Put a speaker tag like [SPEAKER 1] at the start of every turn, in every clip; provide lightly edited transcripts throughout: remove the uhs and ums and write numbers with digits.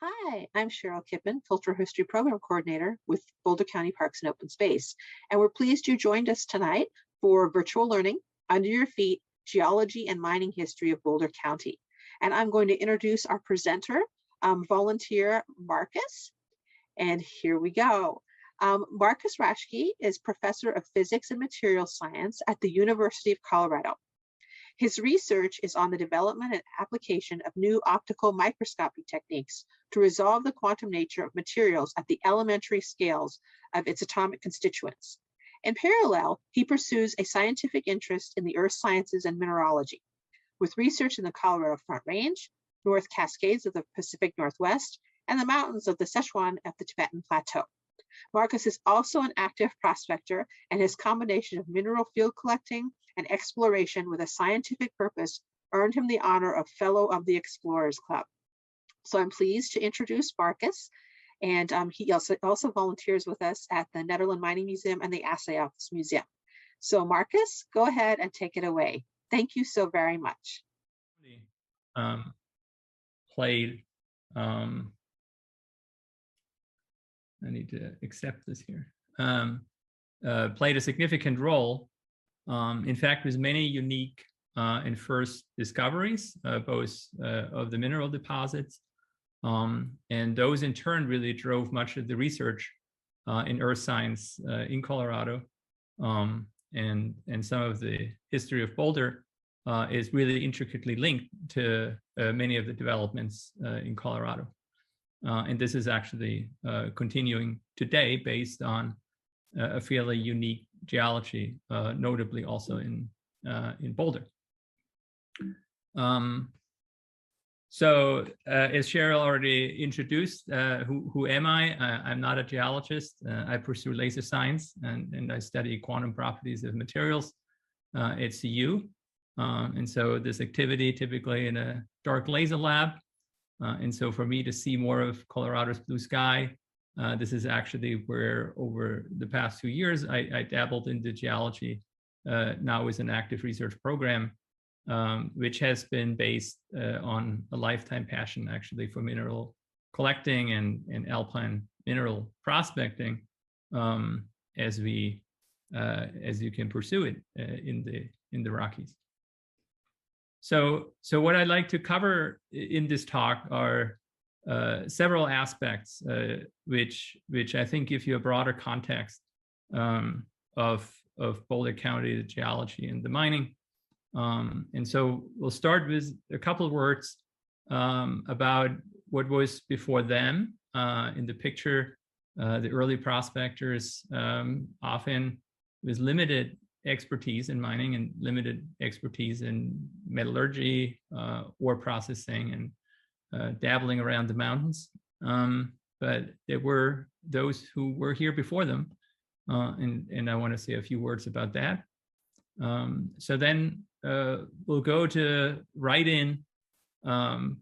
[SPEAKER 1] Hi, I'm Cheryl Kippen, Cultural History Program Coordinator with Boulder County Parks and Open Space. And we're pleased you joined us tonight for virtual learning, Under Your Feet, Geology and Mining History of Boulder County. And I'm going to introduce our presenter, volunteer Marcus. And here we go. Marcus Rashke is Professor of Physics and Material Science at the University of Colorado. His research is on the development and application of new optical microscopy techniques to resolve the quantum nature of materials at the elementary scales of its atomic constituents. In parallel, he pursues a scientific interest in the earth sciences and mineralogy, with research in the Colorado Front Range, North Cascades of the Pacific Northwest, and the mountains of the Sichuan of the Tibetan Plateau. Marcus is also an active prospector, and his combination of mineral field collecting and exploration with a scientific purpose earned him the honor of Fellow of the Explorers Club. So I'm pleased to introduce Marcus, and he also volunteers with us at the Netherland Mining Museum and the Assay Office Museum. So Marcus, go ahead and take it away. Thank you so very much.
[SPEAKER 2] Played I need to accept this here. Played a significant role, in fact, with many unique and first discoveries, both of the mineral deposits, and those in turn really drove much of the research in earth science in Colorado, and some of the history of Boulder is really intricately linked to many of the developments in Colorado. And this is actually continuing today based on a fairly unique geology, notably also in Boulder. So as Cheryl already introduced, who am I? I'm not a geologist. I pursue laser science, and I study quantum properties of materials at CU. And so this activity typically in a dark laser lab. And so for me to see more of Colorado's blue sky, this is actually where over the past 2 years, I dabbled into geology, now with an active research program, which has been based on a lifetime passion actually for mineral collecting and alpine mineral prospecting, as you can pursue it in the Rockies. So what I'd like to cover in this talk are several aspects which I think give you a broader context of Boulder County, the geology and the mining. And so we'll start with a couple of words about what was before them. In the picture, the early prospectors, often with limited expertise in mining and limited expertise in metallurgy, ore processing, and dabbling around the mountains. But there were those who were here before them, and I want to say a few words about that. So then we'll go to right in to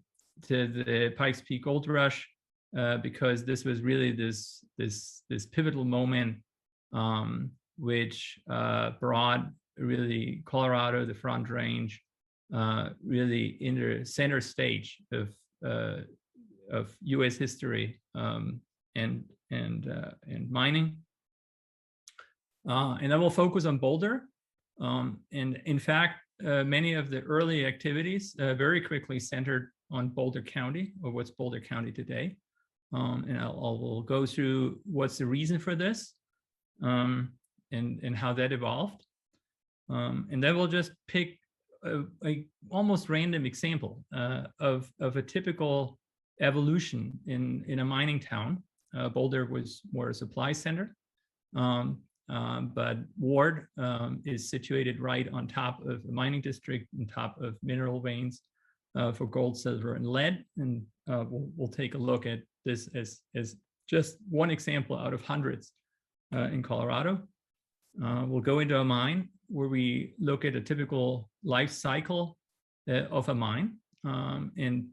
[SPEAKER 2] the Pikes Peak Gold Rush, because this was really this pivotal moment, which brought really Colorado, the Front Range, really in the center stage of U.S. history and mining. And then we'll focus on Boulder. And in fact, many of the early activities very quickly centered on Boulder County, or what's Boulder County today. And we'll go through what's the reason for this, and how that evolved. And then we'll just pick a almost random example of a typical evolution in a mining town. Boulder was more a supply center, but Ward is situated right on top of a mining district, on top of mineral veins for gold, silver, and lead. And we'll take a look at this as just one example out of hundreds in Colorado. We'll go into a mine where we look at a typical life cycle of a mine, and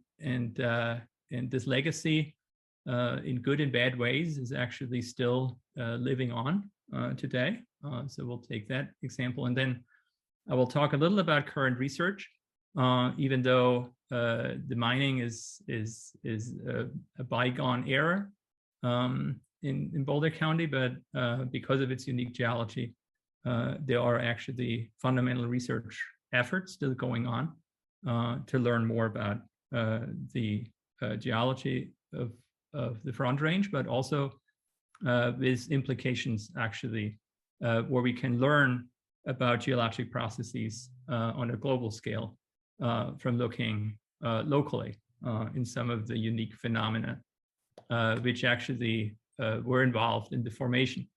[SPEAKER 2] this legacy, in good and bad ways, is actually still living on today. So we'll take that example, and then I will talk a little about current research, even though the mining is a bygone era in Boulder County, but because of its unique geology, there are actually fundamental research efforts still going on to learn more about the geology of the Front Range, but also with implications actually where we can learn about geologic processes on a global scale from looking locally in some of the unique phenomena which actually were involved in the formation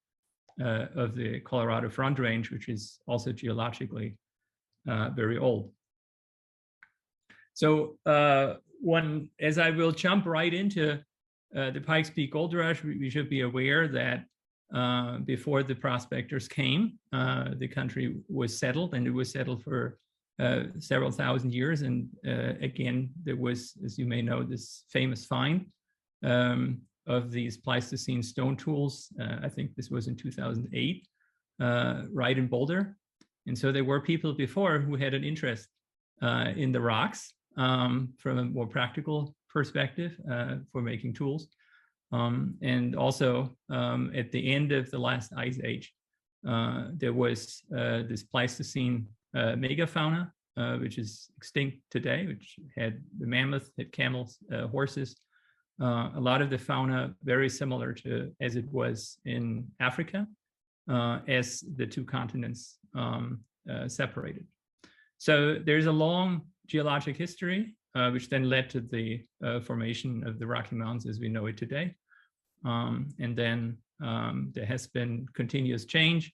[SPEAKER 2] of the Colorado Front Range, which is also geologically very old. So as I will jump right into the Pikes Peak Gold Rush, we should be aware that before the prospectors came, the country was settled, and it was settled for several thousand years. And again, there was, as you may know, this famous find of these Pleistocene stone tools. I think this was in 2008, right in Boulder. And so there were people before who had an interest in the rocks from a more practical perspective for making tools. And also at the end of the last ice age, there was this Pleistocene megafauna, which is extinct today, which had the mammoth, had camels, horses. A lot of the fauna very similar to as it was in Africa as the two continents separated. So there's a long geologic history, which then led to the formation of the Rocky Mountains as we know it today. And then there has been continuous change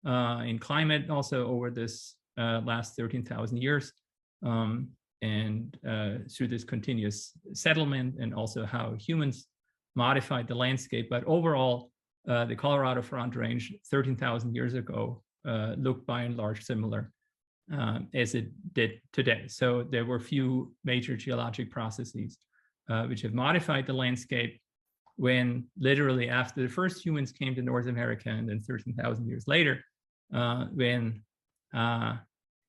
[SPEAKER 2] in climate also over this last 13,000 years, and through this continuous settlement, and also how humans modified the landscape. But overall, the Colorado Front Range 13,000 years ago looked by and large similar as it did today. So there were few major geologic processes which have modified the landscape. When literally after the first humans came to North America, and then 13,000 years later, when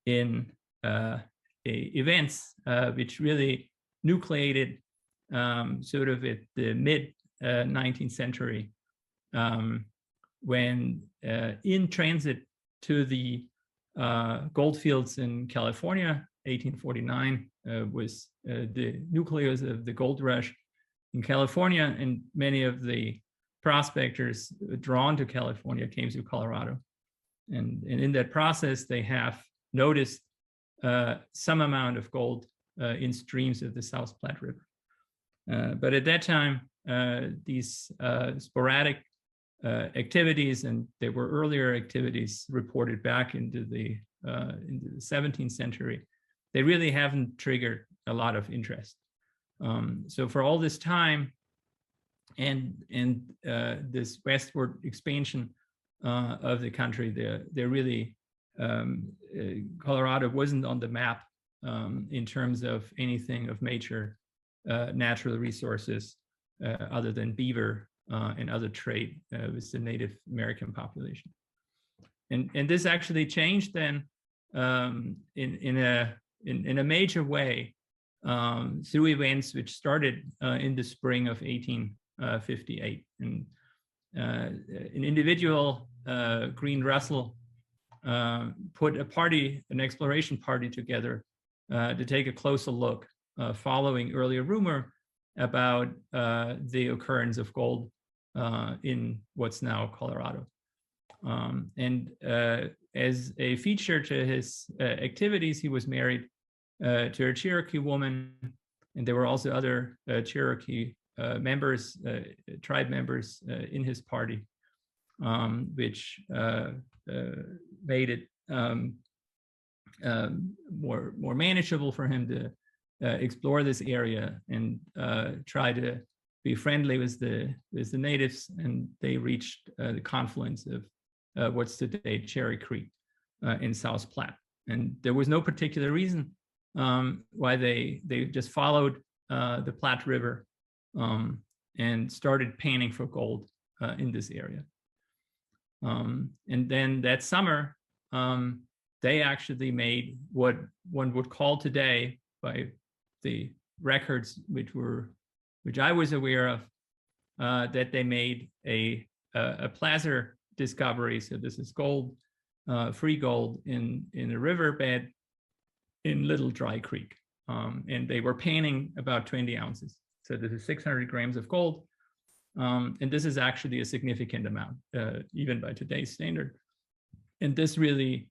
[SPEAKER 2] in events which really nucleated sort of at the mid 19th century, when in transit to the gold fields in California, 1849 was the nucleus of the gold rush in California, and many of the prospectors drawn to California came to Colorado. And in that process, they have noticed some amount of gold in streams of the South Platte River. But at that time, these sporadic activities, and there were earlier activities reported back into the 17th century, they really haven't triggered a lot of interest. So for all this time and this westward expansion of the country, there really Colorado wasn't on the map in terms of anything of major natural resources other than beaver and other trade with the Native American population. And this actually changed then in a major way through events which started in the spring of 1858. And an individual, Green Russell, put an exploration party together to take a closer look following earlier rumor about the occurrence of gold in what's now Colorado. And as a feature to his activities, he was married to a Cherokee woman, and there were also other Cherokee members, tribe members in his party, which made it more manageable for him to explore this area and try to be friendly with the natives. And they reached the confluence of what's today Cherry Creek in South Platte. And there was no particular reason why they just followed the Platte River and started panning for gold in this area. And then that summer, they actually made what one would call today, by the records which I was aware of, that they made a placer discovery. So this is gold, free gold in a riverbed in Little Dry Creek. And they were panning about 20 ounces. So this is 600 grams of gold. And this is actually a significant amount, even by today's standard. And this really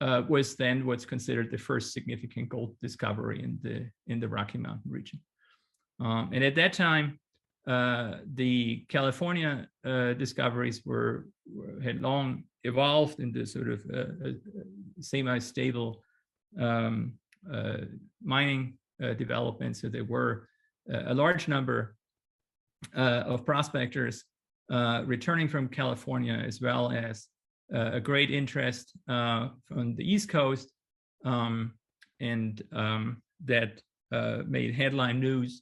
[SPEAKER 2] was then what's considered the first significant gold discovery in the Rocky Mountain region. And at that time, the California discoveries had long evolved into sort of a semi-stable mining development. So there were a large number of prospectors returning from California, as well as a great interest from the East Coast, and that made headline news.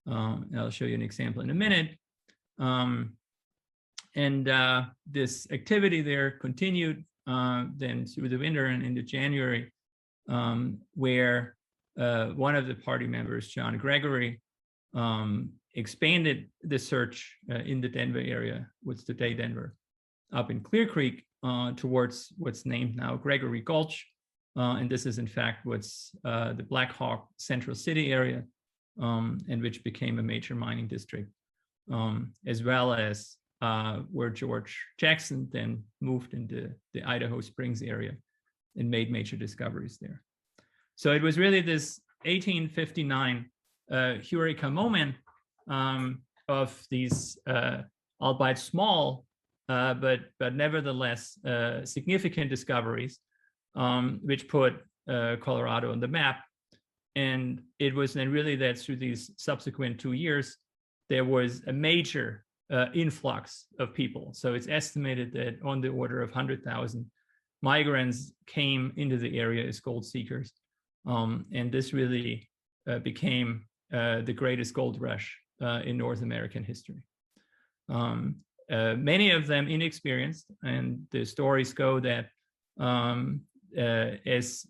[SPEAKER 2] I'll show you an example in a minute. And this activity there continued then through the winter and into January, where one of the party members, John Gregory, expanded the search in the Denver area, what's today Denver, up in Clear Creek towards what's named now Gregory Gulch. And this is in fact what's the Black Hawk Central City area, and which became a major mining district, as well as where George Jackson then moved into the Idaho Springs area and made major discoveries there. So it was really this 1859 Eureka moment of these, albeit small, but nevertheless significant discoveries, which put Colorado on the map. And it was then really that through these subsequent 2 years, there was a major influx of people. So it's estimated that on the order of 100,000 migrants came into the area as gold seekers. And this really became the greatest gold rush in North American history. Many of them inexperienced, and the stories go that as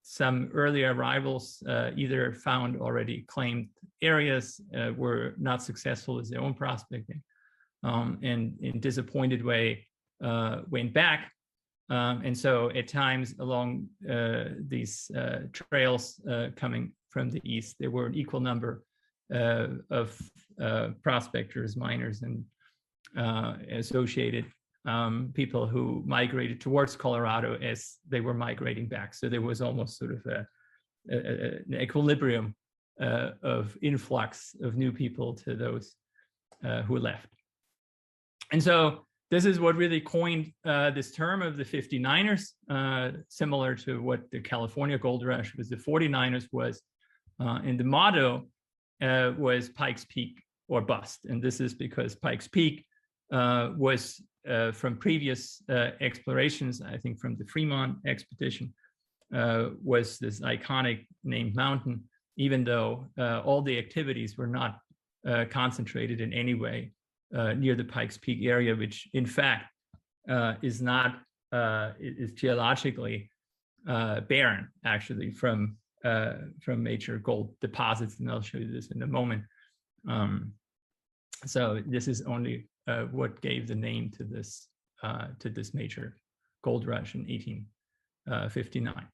[SPEAKER 2] some early arrivals either found already claimed areas, were not successful as their own prospecting, and in disappointed way went back. And so at times along these trails coming from the east, there were an equal number of prospectors, miners, and associated people who migrated towards Colorado as they were migrating back. So there was almost sort of an equilibrium of influx of new people to those who left. And so this is what really coined this term of the 59ers, similar to what the California gold rush was the 49ers was. And the motto was Pikes Peak or bust. And this is because Pikes Peak was from previous explorations, I think from the Fremont expedition, was this iconic named mountain, even though all the activities were not concentrated in any way near the Pikes Peak area, which in fact is not, is geologically barren actually from major gold deposits, and I'll show you this in a moment. So this is only what gave the name to this major gold rush in 1859.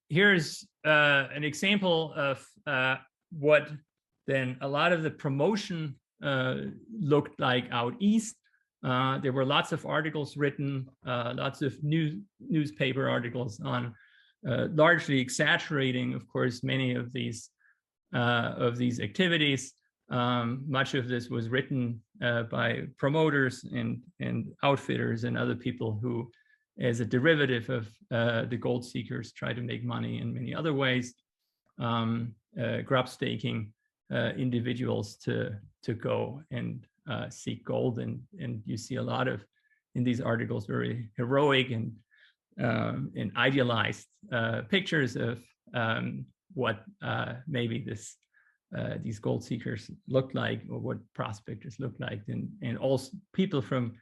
[SPEAKER 2] Here's an example of what then a lot of the promotion looked like out east. There were lots of articles written, lots of newspaper articles on largely exaggerating, of course, many of these activities. Much of this was written by promoters and outfitters and other people who, as a derivative of the gold seekers, try to make money in many other ways, grub staking individuals to go and seek gold. And you see a lot of, in these articles, very heroic and idealized pictures of what maybe these gold seekers looked like, or what prospectors looked like, and also people from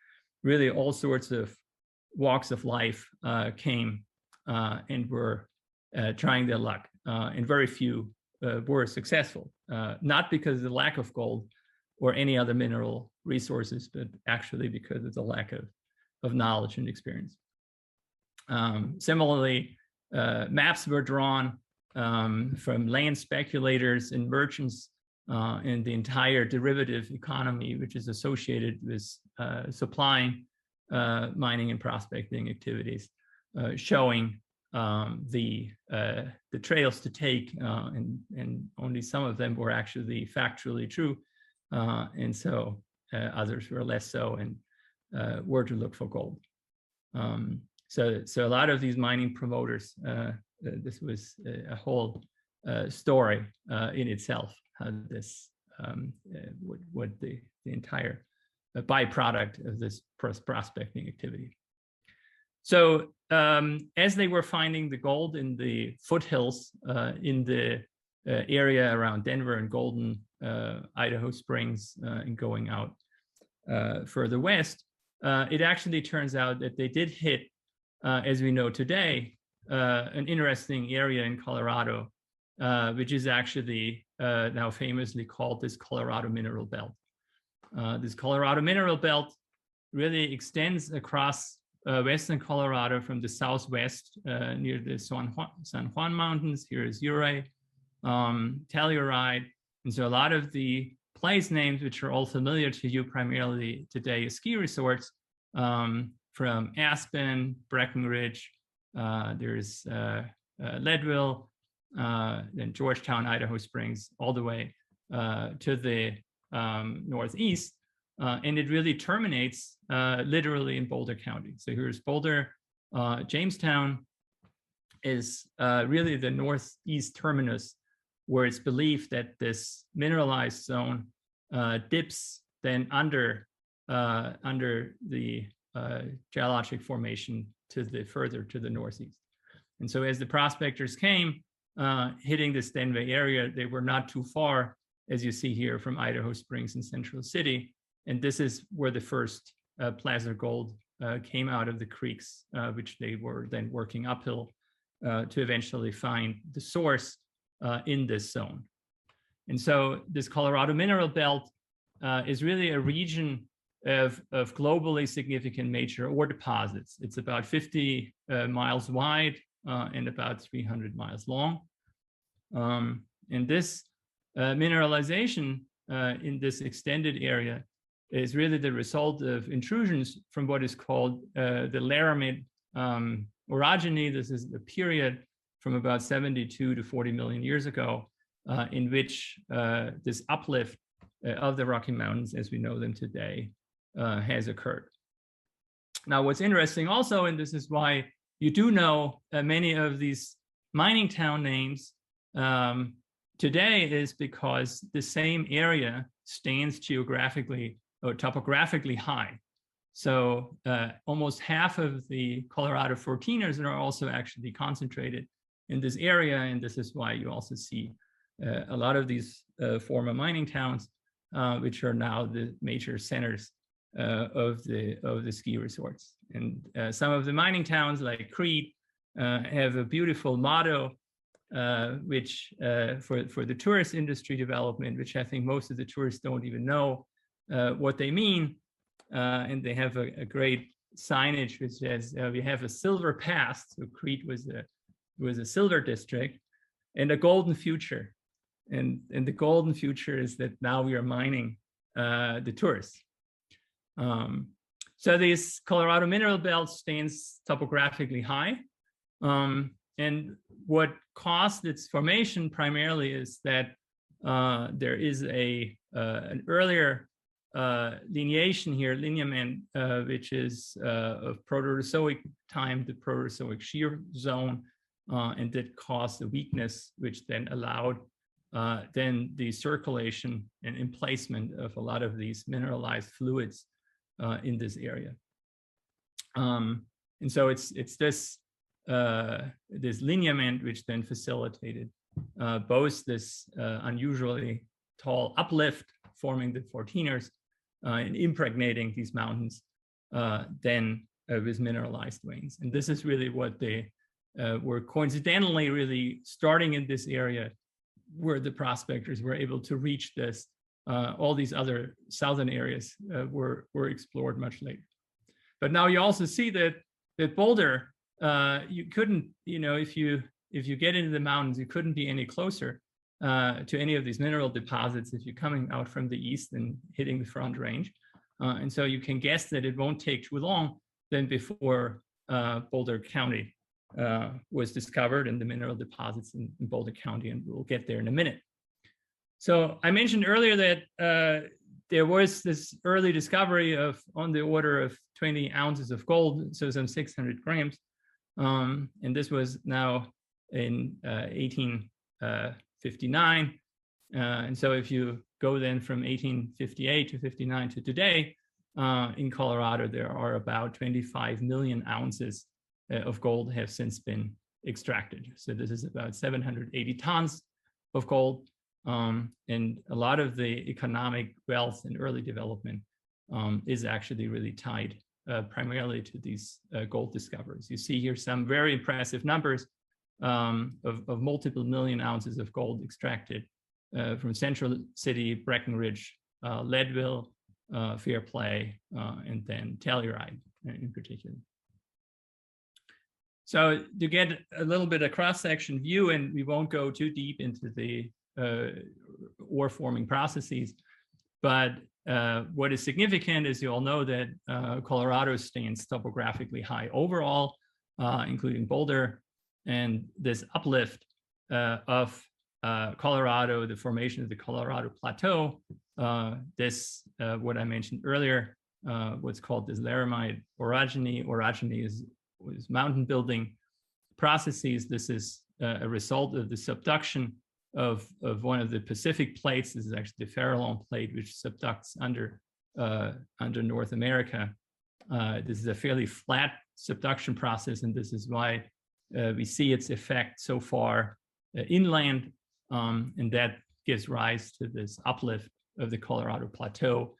[SPEAKER 2] really all sorts of walks of life came and were trying their luck and very few were successful, not because of the lack of gold or any other mineral resources, but actually because of the lack of knowledge and experience. Similarly, maps were drawn from land speculators and merchants in the entire derivative economy, which is associated with supplying mining and prospecting activities, showing the trails to take, and only some of them were actually factually true, and so others were less so, and were to look for gold. So a lot of these mining promoters, this was a whole story in itself, how this what the entire byproduct of this prospecting activity. So as they were finding the gold in the foothills in the area around Denver and Golden, Idaho Springs, and going out further west, it actually turns out that they did hit, as we know today, an interesting area in Colorado, which is actually now famously called this Colorado Mineral Belt. This Colorado Mineral Belt really extends across western Colorado from the southwest near the San Juan Mountains. Here is Ouray, Telluride. And so a lot of the place names, which are all familiar to you primarily today as ski resorts, from Aspen, Breckenridge, there's Leadville, then Georgetown, Idaho Springs, all the way to the northeast. And it really terminates literally in Boulder County. So here's Boulder. Jamestown is really the northeast terminus, where it's believed that this mineralized zone dips then under the geologic formation to the further to the northeast. And so as the prospectors came hitting this Denver area, they were not too far, as you see here, from Idaho Springs and Central City. And this is where the first placer gold came out of the creeks, which they were then working uphill to eventually find the source in this zone. And so this Colorado Mineral Belt is really a region of globally significant major ore deposits. It's about 50 miles wide and about 300 miles long. And this mineralization in this extended area is really the result of intrusions from what is called the Laramide orogeny. This is the period from about 72 to 40 million years ago, in which this uplift of the Rocky Mountains as we know them today has occurred. Now, what's interesting also, and this is why you do know many of these mining town names today, is because the same area stands geographically or topographically high. So almost half of the Colorado 14ers are also actually concentrated in this area, and this is why you also see a lot of these former mining towns, which are now the major centers of the ski resorts. And some of the mining towns like Crete have a beautiful motto, which for the tourist industry development, which I think most of the tourists don't even know what they mean. And they have a great signage which says, we have a silver past. So Crete was a silver district, and a golden future. And the golden future is that now we are mining the tourists. So this Colorado Mineral Belt stands topographically high. And what caused its formation primarily is that there is an earlier lineation here, lineament, which is of Proterozoic time, the Proterozoic shear zone, and that caused a weakness, which then allowed then the circulation and emplacement of a lot of these mineralized fluids in this area. And so it's this lineament which then facilitated both this unusually tall uplift forming the 14ers and impregnating these mountains then with mineralized veins. And this is really what the were coincidentally really starting in this area where the prospectors were able to reach this. All these other southern areas were explored much later. But now you also see that Boulder, you couldn't, if you get into the mountains, you couldn't be any closer to any of these mineral deposits if you're coming out from the east and hitting the Front Range. And so you can guess that it won't take too long then before Boulder County was discovered and the mineral deposits in Boulder County, and we'll get there in a minute. So I mentioned earlier that there was this early discovery of on the order of 20 ounces of gold, so some 600 grams. And this was now in 1859. And so if you go then from 1858 to 59 to today, in Colorado, there are about 25 million ounces of gold have since been extracted. So this is about 780 tons of gold. And a lot of the economic wealth and early development is actually really tied primarily to these gold discoveries. You see here some very impressive numbers of multiple million ounces of gold extracted from Central City, Breckenridge, Leadville, Fairplay, and then Telluride in particular. So to get a little bit of cross-section view, and we won't go too deep into the ore forming processes, but what is significant is you all know that Colorado stands topographically high overall, including Boulder, and this uplift of Colorado, the formation of the Colorado Plateau, this what I mentioned earlier, what's called this laramide orogeny. Orogeny is mountain building processes. This is a result of the subduction of one of the Pacific plates. This is actually the Farallon plate, which subducts under North America. This is a fairly flat subduction process, and this is why we see its effect so far inland, and that gives rise to this uplift of the Colorado Plateau.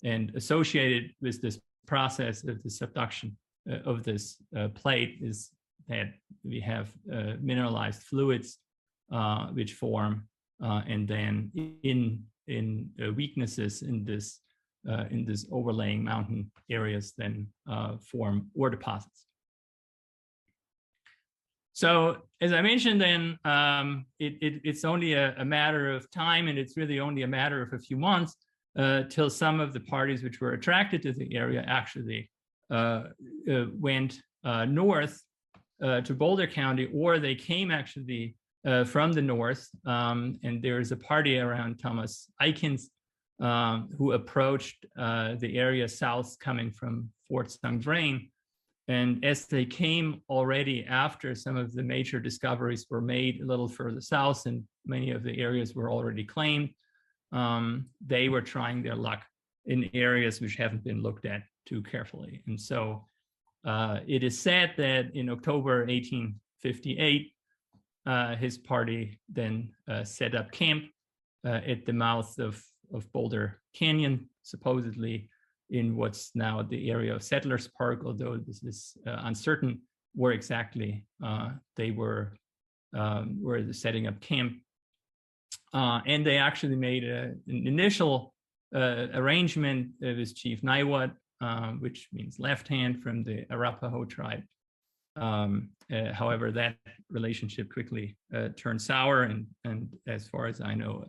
[SPEAKER 2] And associated with this process of the subduction of this plate is that we have mineralized fluids which form, and then in weaknesses in this overlaying mountain areas then form ore deposits. So as I mentioned, then it's only a matter of time, and it's really only a matter of a few months till some of the parties which were attracted to the area actually went north to Boulder County, or they came actually from the north. And there's a party around Thomas Eikens who approached the area south coming from Fort St. Vrain. And as they came already after some of the major discoveries were made a little further south, and many of the areas were already claimed, they were trying their luck in areas which haven't been looked at too carefully. And so it is said that in October 1858, his party then set up camp at the mouth of Boulder Canyon, supposedly in what's now the area of Settlers Park, although this is uncertain where exactly they were setting up camp. And they actually made an initial arrangement with Chief Niwot, which means left hand from the Arapaho tribe. However, that relationship quickly turned sour, and as far as I know,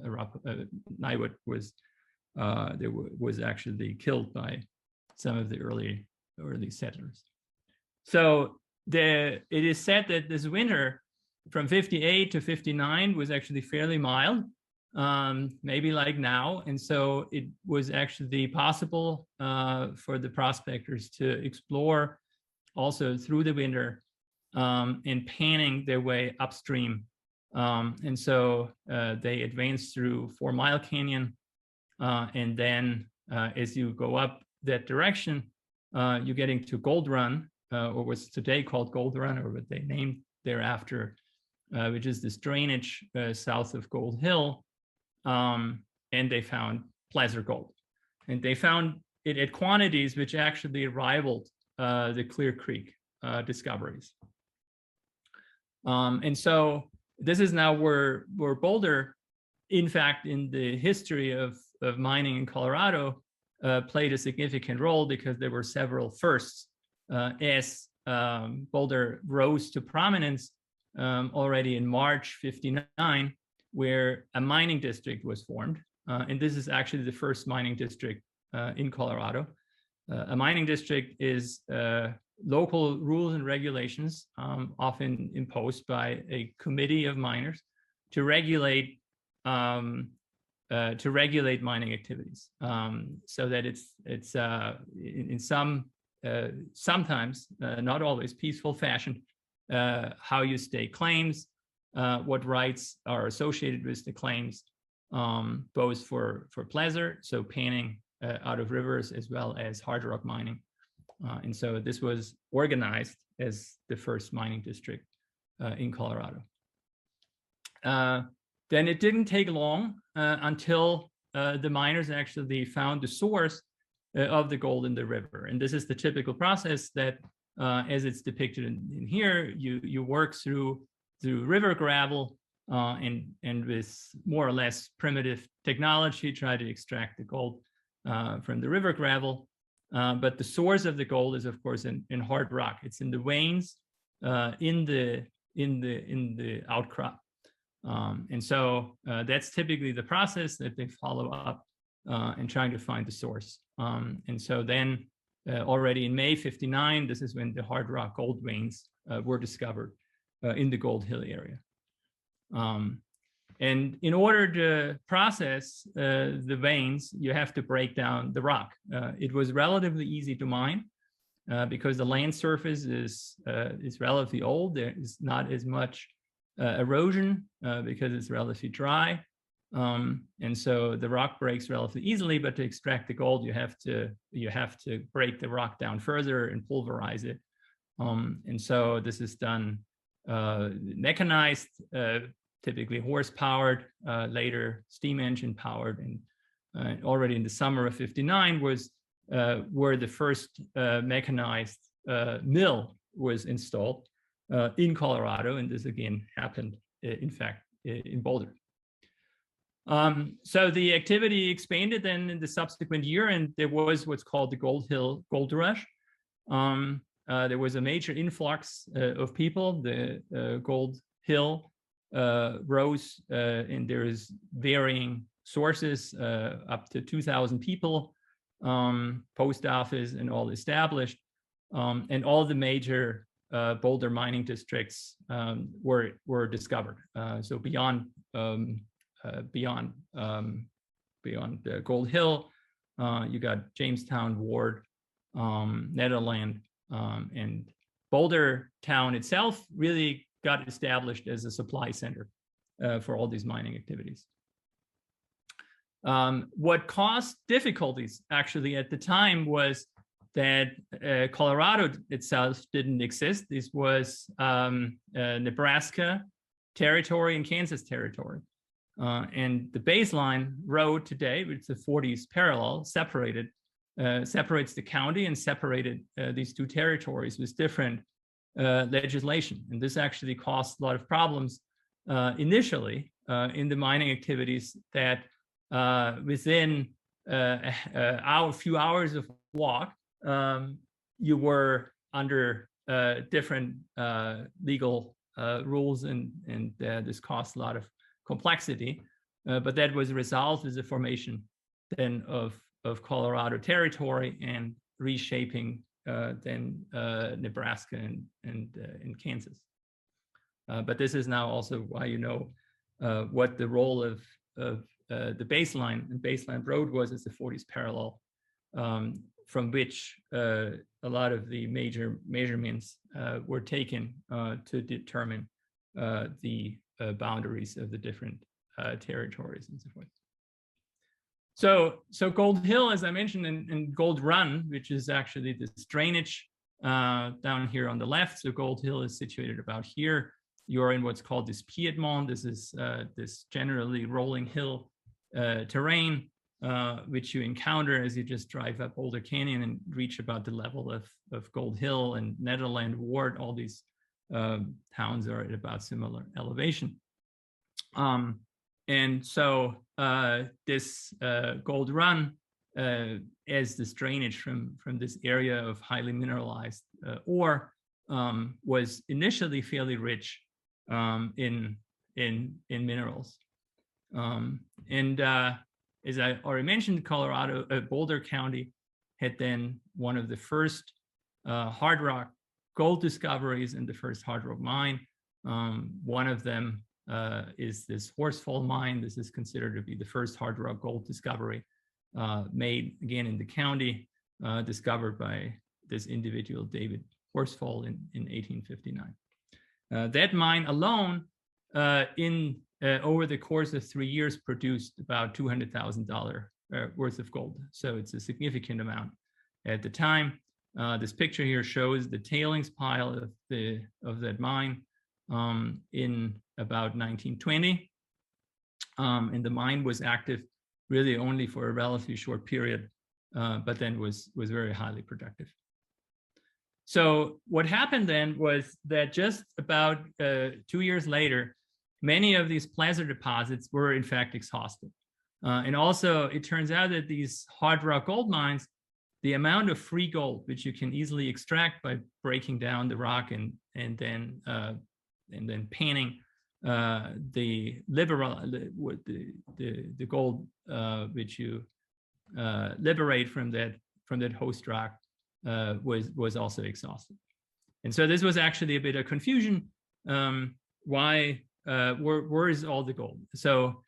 [SPEAKER 2] Niwot was actually killed by some of the early settlers. So it is said that this winter from 58 to 59 was actually fairly mild, maybe like now. And so it was actually possible for the prospectors to explore also through the winter and panning their way upstream. And so they advanced through 4 Mile Canyon. And then as you go up that direction, you're getting to Gold Run, or what's today called Gold Run, or what they named thereafter, which is this drainage south of Gold Hill. And they found placer gold. And they found it at quantities which actually rivaled the Clear Creek discoveries. And so this is now where Boulder, in fact, in the history of mining in Colorado, played a significant role, because there were several firsts as Boulder rose to prominence already in March '59, where a mining district was formed. And this is actually the first mining district in Colorado. A mining district is local rules and regulations, often imposed by a committee of miners, to regulate mining activities, so that it's in some sometimes, not always, peaceful fashion, how you stake claims, what rights are associated with the claims, both for pleasure, so panning out of rivers, as well as hard rock mining. And so this was organized as the first mining district in Colorado. Then it didn't take long until the miners actually found the source of the gold in the river. And this is the typical process that, as it's depicted in here, you work through river gravel and with more or less primitive technology, try to extract the gold from the river gravel. But the source of the gold is, of course, in hard rock. It's in the veins, in the outcrop. And so that's typically the process that they follow up in trying to find the source. And so then already in May '59, this is when the hard rock gold veins were discovered in the Gold Hill area. And in order to process the veins, you have to break down the rock. It was relatively easy to mine because the land surface is relatively old. There is not as much erosion because it's relatively dry. And so the rock breaks relatively easily, but to extract the gold, you have to break the rock down further and pulverize it. And so this is done mechanized, typically horse-powered, later steam engine powered, and already in the summer of '59 was where the first mechanized mill was installed in Colorado, and this again happened, in fact, in Boulder. So the activity expanded then in the subsequent year, and there was what's called the Gold Hill Gold Rush. There was a major influx of people. The Gold Hill rose, and there is varying sources, up to 2,000 people, post office and all established, and all the major Boulder mining districts were discovered. So beyond Gold Hill, you got Jamestown, Ward, Nederland, and Boulder town itself really got established as a supply center for all these mining activities. What caused difficulties actually at the time was that Colorado itself didn't exist. This was Nebraska territory and Kansas territory. And the baseline road today, which is the 40s parallel, separates the county and separated these two territories with different legislation. And this actually caused a lot of problems initially in the mining activities, that within a few hours of walk, you were under different legal rules, and this caused a lot of complexity. But that was resolved with the formation then of Colorado territory and reshaping then Nebraska and Kansas. But this is now also why you know what the role of the baseline road was as the 40s parallel, from which a lot of the major measurements were taken to determine the boundaries of the different territories and so forth. So Gold Hill, as I mentioned, and Gold Run, which is actually this drainage down here on the left. So Gold Hill is situated about here. You're in what's called this Piedmont. This is this generally rolling hill terrain, which you encounter as you just drive up Boulder Canyon and reach about the level of Gold Hill and Nederland, Ward, all these towns are at about similar elevation. And so this gold run, as this drainage from this area of highly mineralized ore, was initially fairly rich in minerals. As I already mentioned, Boulder County had then one of the first hard rock gold discoveries in the first hard rock mine. One of them is this Horsefall Mine. This is considered to be the first hard rock gold discovery made again in the county, discovered by this individual, David Horsefall, in 1859. That mine alone, over the course of 3 years, produced about $200,000 worth of gold. So it's a significant amount at the time. This picture here shows the tailings pile of that mine in about 1920. And the mine was active really only for a relatively short period, but then was very highly productive. So what happened then was that just about 2 years later, many of these placer deposits were in fact exhausted. And also it turns out that these hard rock gold mines, the amount of free gold, which you can easily extract by breaking down the rock and then panning the gold which you liberate from that host rock, was also exhausted. And so this was actually a bit of confusion. Where is all the gold? So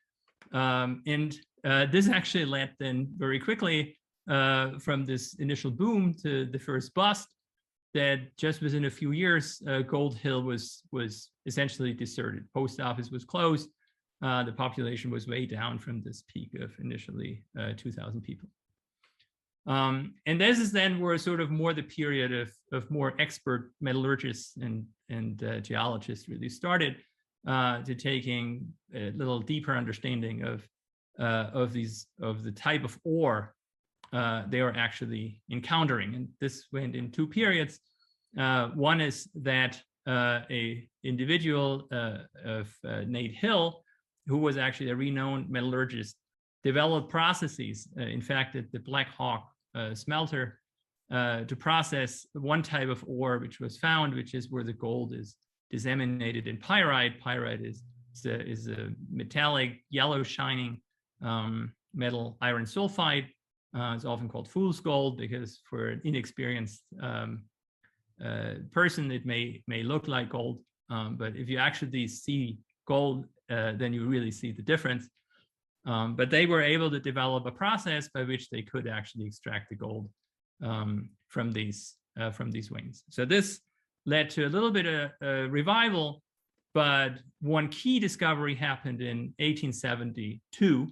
[SPEAKER 2] this actually led then very quickly from this initial boom to the first bust, that just within a few years, Gold Hill was essentially deserted. Post office was closed. The population was way down from this peak of initially 2,000 people. And this is then where sort of more the period of more expert metallurgists and geologists really started to taking a little deeper understanding of the type of ore they are actually encountering. And this went in two periods. One is that a individual of Nate Hill, who was actually a renowned metallurgist, developed processes, in fact, at the Black Hawk smelter, to process one type of ore which was found, which is where the gold is disseminated in pyrite. Pyrite is a metallic, yellow shining metal iron sulfide. It's often called fool's gold because for an inexperienced person, it may look like gold. But if you actually see gold, then you really see the difference. But they were able to develop a process by which they could actually extract the gold from these veins. So this led to a little bit of a revival, but one key discovery happened in 1872.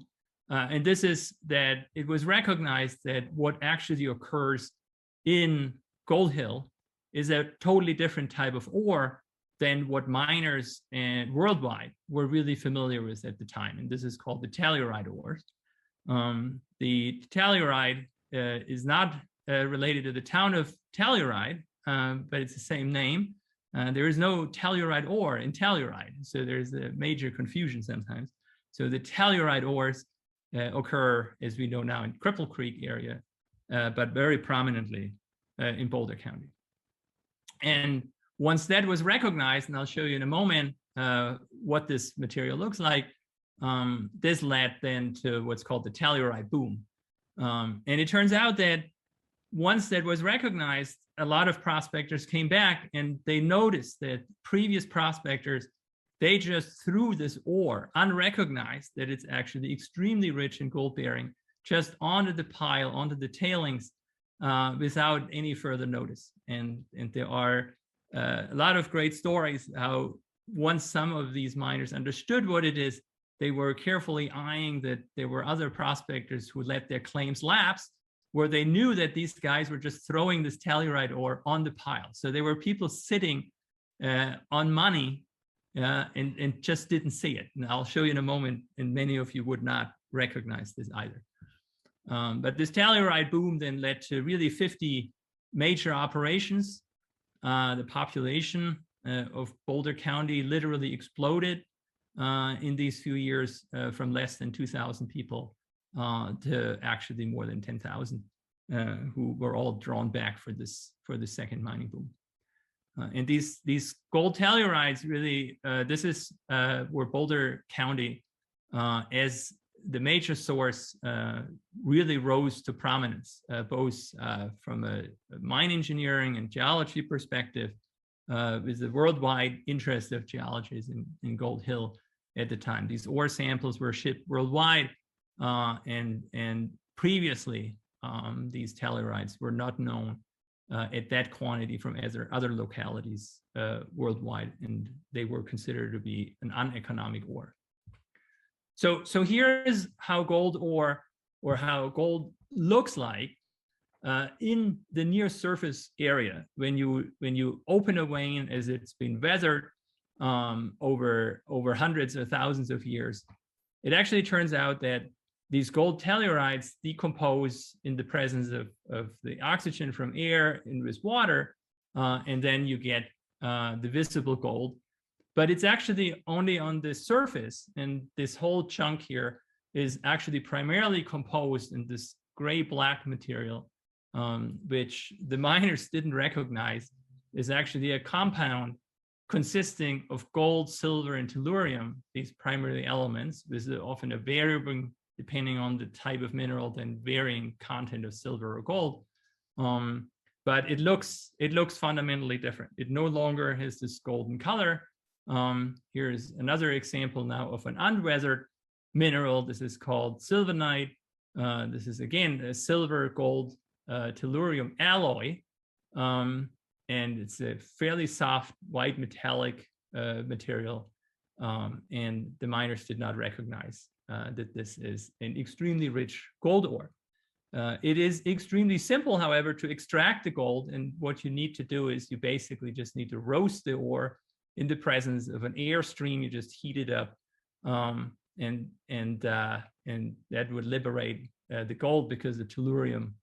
[SPEAKER 2] And this is that it was recognized that what actually occurs in Gold Hill is a totally different type of ore than what miners and worldwide were really familiar with at the time. And this is called the Telluride Wars. The Telluride is not related to the town of Telluride, but it's the same name. There is no Telluride ore in Telluride, so there's a major confusion sometimes. So the Telluride ores occur, as we know now, in Cripple Creek area, but very prominently in Boulder County. And once that was recognized, and I'll show you in a moment what this material looks like, this led then to what's called the Telluride Boom. And it turns out that once that was recognized, a lot of prospectors came back and they noticed that previous prospectors, they just threw this ore, unrecognized, that it's actually extremely rich in gold bearing, just onto the pile, onto the tailings, without any further notice. And there are a lot of great stories how once some of these miners understood what it is, they were carefully eyeing that there were other prospectors who let their claims lapse, where they knew that these guys were just throwing this Telluride ore on the pile. So there were people sitting on money and just didn't see it. And I'll show you in a moment, and many of you would not recognize this either. But this Telluride boom then led to really 50 major operations. The population of Boulder County literally exploded in these few years, from less than 2,000 people to actually more than 10,000, who were all drawn back for the second mining boom. And these gold tellurides really, this is where Boulder County, as the major source, really rose to prominence, both from a mine engineering and geology perspective, with the worldwide interest of geologists in Gold Hill at the time. These ore samples were shipped worldwide, and previously these tellurides were not known at that quantity from other localities worldwide, and they were considered to be an uneconomic ore. So here is how gold ore, or how gold looks like in the near surface area when you open a vein as it's been weathered over hundreds or thousands of years. It actually turns out that these gold tellurides decompose in the presence of the oxygen from air and with water, and then you get the visible gold. But it's actually only on the surface, and this whole chunk here is actually primarily composed in this gray-black material, which the miners didn't recognize is actually a compound consisting of gold, silver, and tellurium, these primary elements, with often a variable, depending on the type of mineral, then varying content of silver or gold. But it looks fundamentally different. It no longer has this golden color. Here's another example now of an unweathered mineral. This is called Silvanite. This is again a silver gold tellurium alloy, and it's a fairly soft white metallic material, and the miners did not recognize that this is an extremely rich gold ore. It is extremely simple, however, to extract the gold, and what you need to do is you basically just need to roast the ore in the presence of an air stream. You just heat it up, and that would liberate the gold, because the tellurium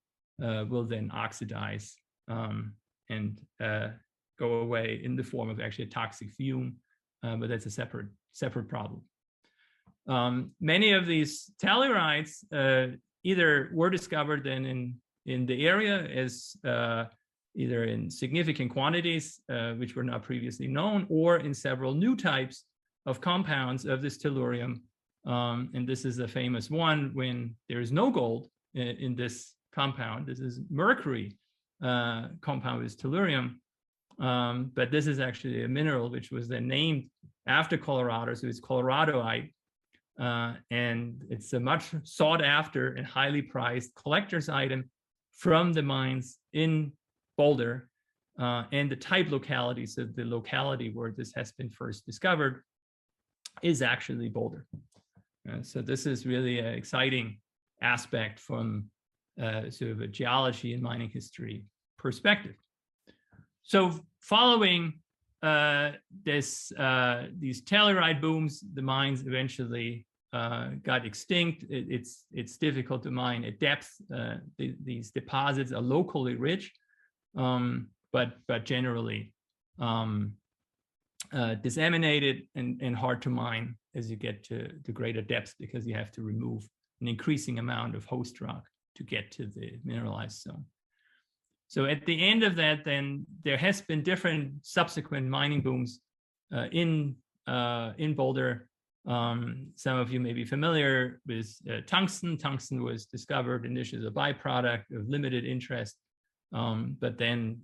[SPEAKER 2] will then oxidize and go away in the form of actually a toxic fume, but that's a separate problem. Many of these tellurides either were discovered then in the area as either in significant quantities, which were not previously known, or in several new types of compounds of this tellurium. And this is a famous one when there is no gold in this compound. This is mercury compound with tellurium. But this is actually a mineral which was then named after Colorado, so it's Coloradoite. And it's a much sought after and highly prized collector's item from the mines in Boulder, and the type locality, so the locality where this has been first discovered, is actually Boulder. So this is really an exciting aspect from sort of a geology and mining history perspective. So following these Telluride booms, the mines eventually got extinct. It's difficult to mine at depth. These deposits are locally rich, but generally disseminated and hard to mine as you get to greater depths, because you have to remove an increasing amount of host rock to get to the mineralized zone. So at the end of that, then there has been different subsequent mining booms in Boulder. Some of you may be familiar with tungsten. Tungsten was discovered initially as a byproduct of limited interest, but then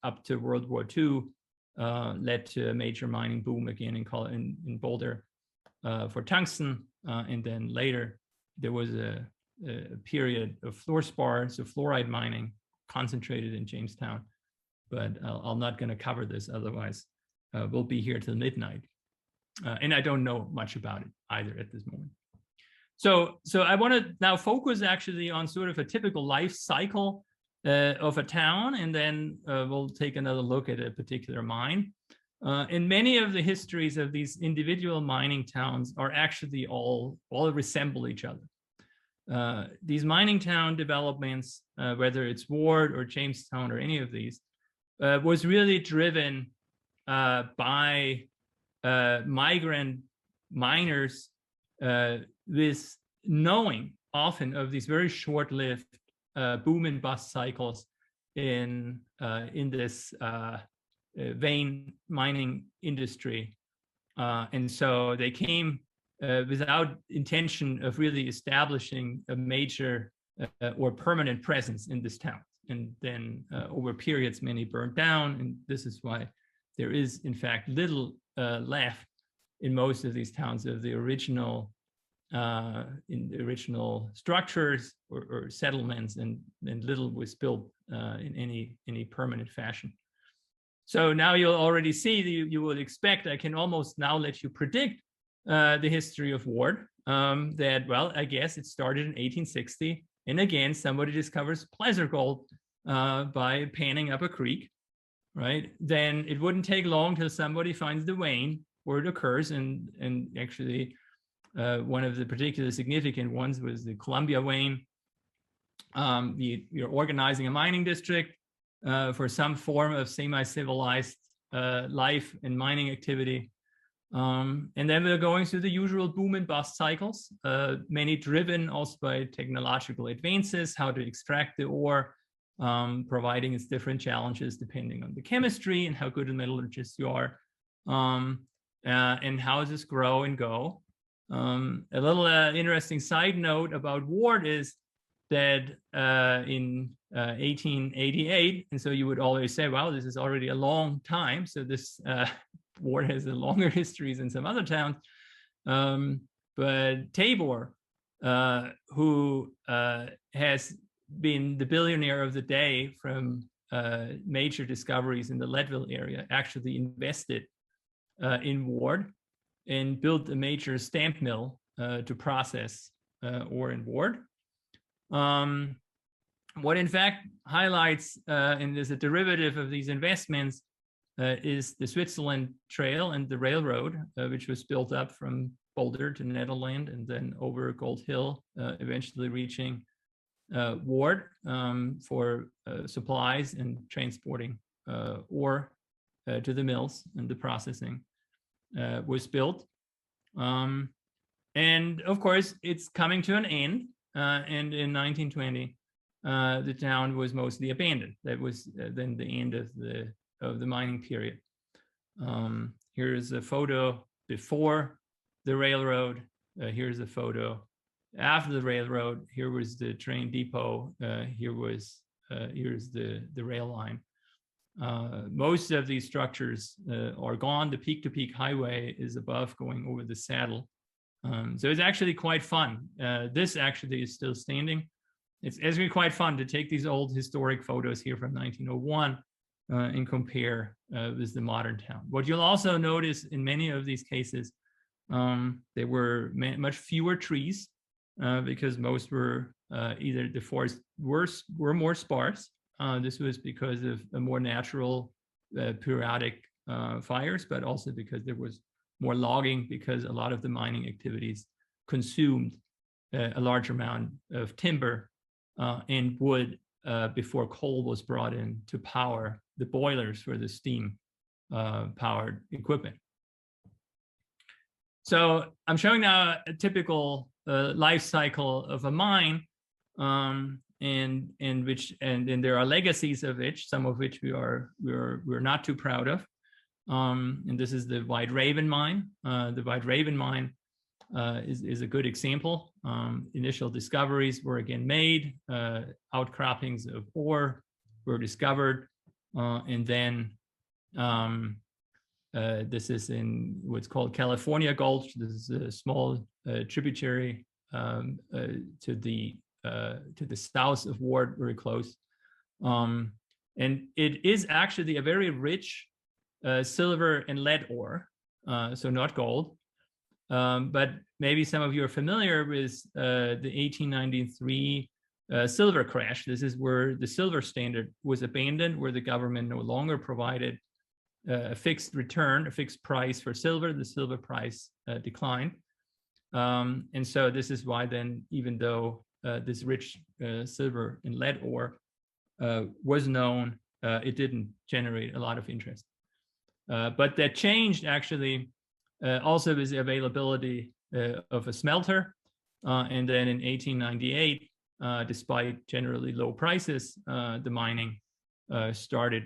[SPEAKER 2] up to World War II led to a major mining boom again in Boulder for tungsten. And then later there was a period of fluorspar, so fluoride mining, concentrated in Jamestown. But I'm not going to cover this, otherwise we'll be here till midnight. And I don't know much about it either at this moment. So I want to now focus actually on sort of a typical life cycle of a town, and then we'll take another look at a particular mine. And many of the histories of these individual mining towns are actually all resemble each other. These mining town developments, whether it's Ward or Jamestown or any of these, was really driven by migrant miners with knowing often of these very short-lived boom and bust cycles in this vein mining industry. And so they came without intention of really establishing a major or permanent presence in this town. And then over periods, many burned down. And this is why there is, in fact, little left in most of these towns of the original structures or settlements, and little was built in any permanent fashion. So now you'll already see, you will expect, I can almost now let you predict the history of Ward, that, well, I guess it started in 1860. And again, somebody discovers pleasure gold by panning up a creek, right? Then it wouldn't take long till somebody finds the vein where it occurs. And actually, one of the particularly significant ones was the Columbia vein. You're organizing a mining district for some form of semi-civilized life and mining activity. And then we're going through the usual boom and bust cycles, many driven also by technological advances, how to extract the ore, providing its different challenges depending on the chemistry and how good a metallurgist you are, and how this grow and go. A little interesting side note about Ward is that in 1888, and so you would always say, wow, this is already a long time. So this Ward has a longer history than some other towns. But Tabor, who has been the billionaire of the day from major discoveries in the Leadville area, actually invested in Ward and built a major stamp mill to process ore in Ward. What in fact highlights, and is a derivative of these investments, is the Switzerland Trail and the railroad, which was built up from Boulder to Netherland and then over Gold Hill, eventually reaching Ward for supplies and transporting ore to the mills, and the processing was built. And of course, it's coming to an end. And in 1920, the town was mostly abandoned. That was then the end of the mining period. Here's a photo before the railroad. Here's a photo after the railroad. Here was the train depot. Here's the rail line. Most of these structures are gone. The peak-to-peak highway is above, going over the saddle. So it's actually quite fun. This actually is still standing. It's actually quite fun to take these old historic photos here from 1901 and compare with the modern town. What you'll also notice in many of these cases, there were much fewer trees because most were either the forests were more sparse. This was because of a more natural periodic fires, but also because there was more logging, because a lot of the mining activities consumed a large amount of timber and wood before coal was brought in to power the boilers for the steam powered equipment. So I'm showing now a typical life cycle of a mine, and there are legacies of which, some of which we're not too proud of. And this is the White Raven mine. The White Raven mine is a good example. Initial discoveries were again made, outcroppings of ore were discovered, and then this is in what's called California Gulch. This is a small tributary to the south of Ward, very close. And it is actually a very rich silver and lead ore, so not gold. But maybe some of you are familiar with the 1893 silver crash. This is where the silver standard was abandoned, where the government no longer provided a fixed return, a fixed price for silver. The silver price declined. And so this is why then, even though this rich silver and lead ore was known, it didn't generate a lot of interest. But that changed actually also with the availability of a smelter. And then in 1898, despite generally low prices, the mining started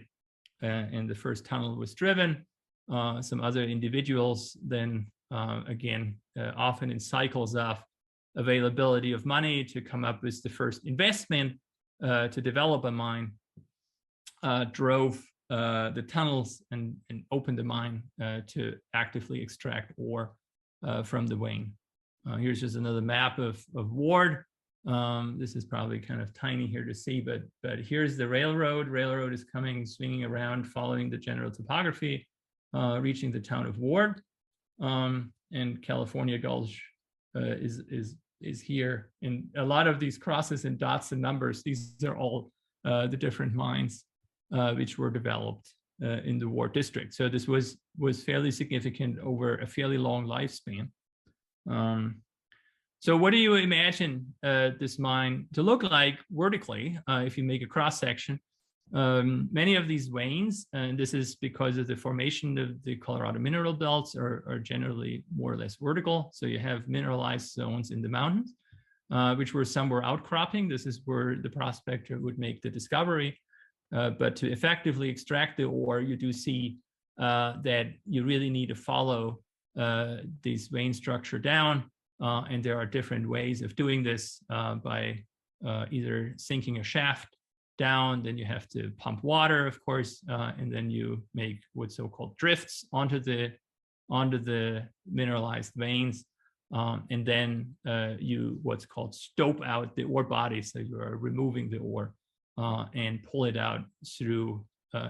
[SPEAKER 2] and the first tunnel was driven. Some other individuals then again, often in cycles of availability of money to come up with the first investment to develop a mine, drove the tunnels and opened the mine to actively extract ore from the vein. Here's just another map of Ward. This is probably kind of tiny here to see, but here's the railroad. Railroad is coming, swinging around, following the general topography, reaching the town of Ward. And California Gulch is here. And a lot of these crosses and dots and numbers, these are all the different mines which were developed in the Ward district. So this was fairly significant over a fairly long lifespan. So what do you imagine this mine to look like vertically if you make a cross section? Many of these veins, and this is because of the formation of the Colorado mineral belts, are generally more or less vertical. So you have mineralized zones in the mountains, which were somewhere outcropping. This is where the prospector would make the discovery. But to effectively extract the ore, you do see that you really need to follow this vein structure down. And there are different ways of doing this by either sinking a shaft down, then you have to pump water, of course, and then you make what's so-called drifts onto the mineralized veins, and then you what's called stope out the ore body. So you are removing the ore and pull it out through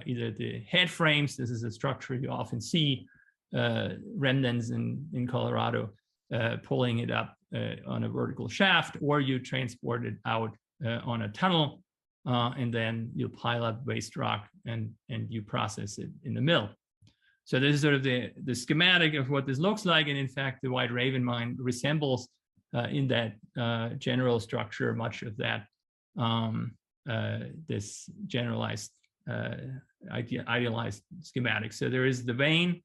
[SPEAKER 2] either the head frames. This is a structure you often see remnants in Colorado, pulling it up on a vertical shaft, or you transport it out on a tunnel. And then you pile up waste rock and you process it in the mill. So this is sort of the schematic of what this looks like. And in fact, the White Raven mine resembles in that general structure much of that, this generalized, idealized schematic. So there is the vein.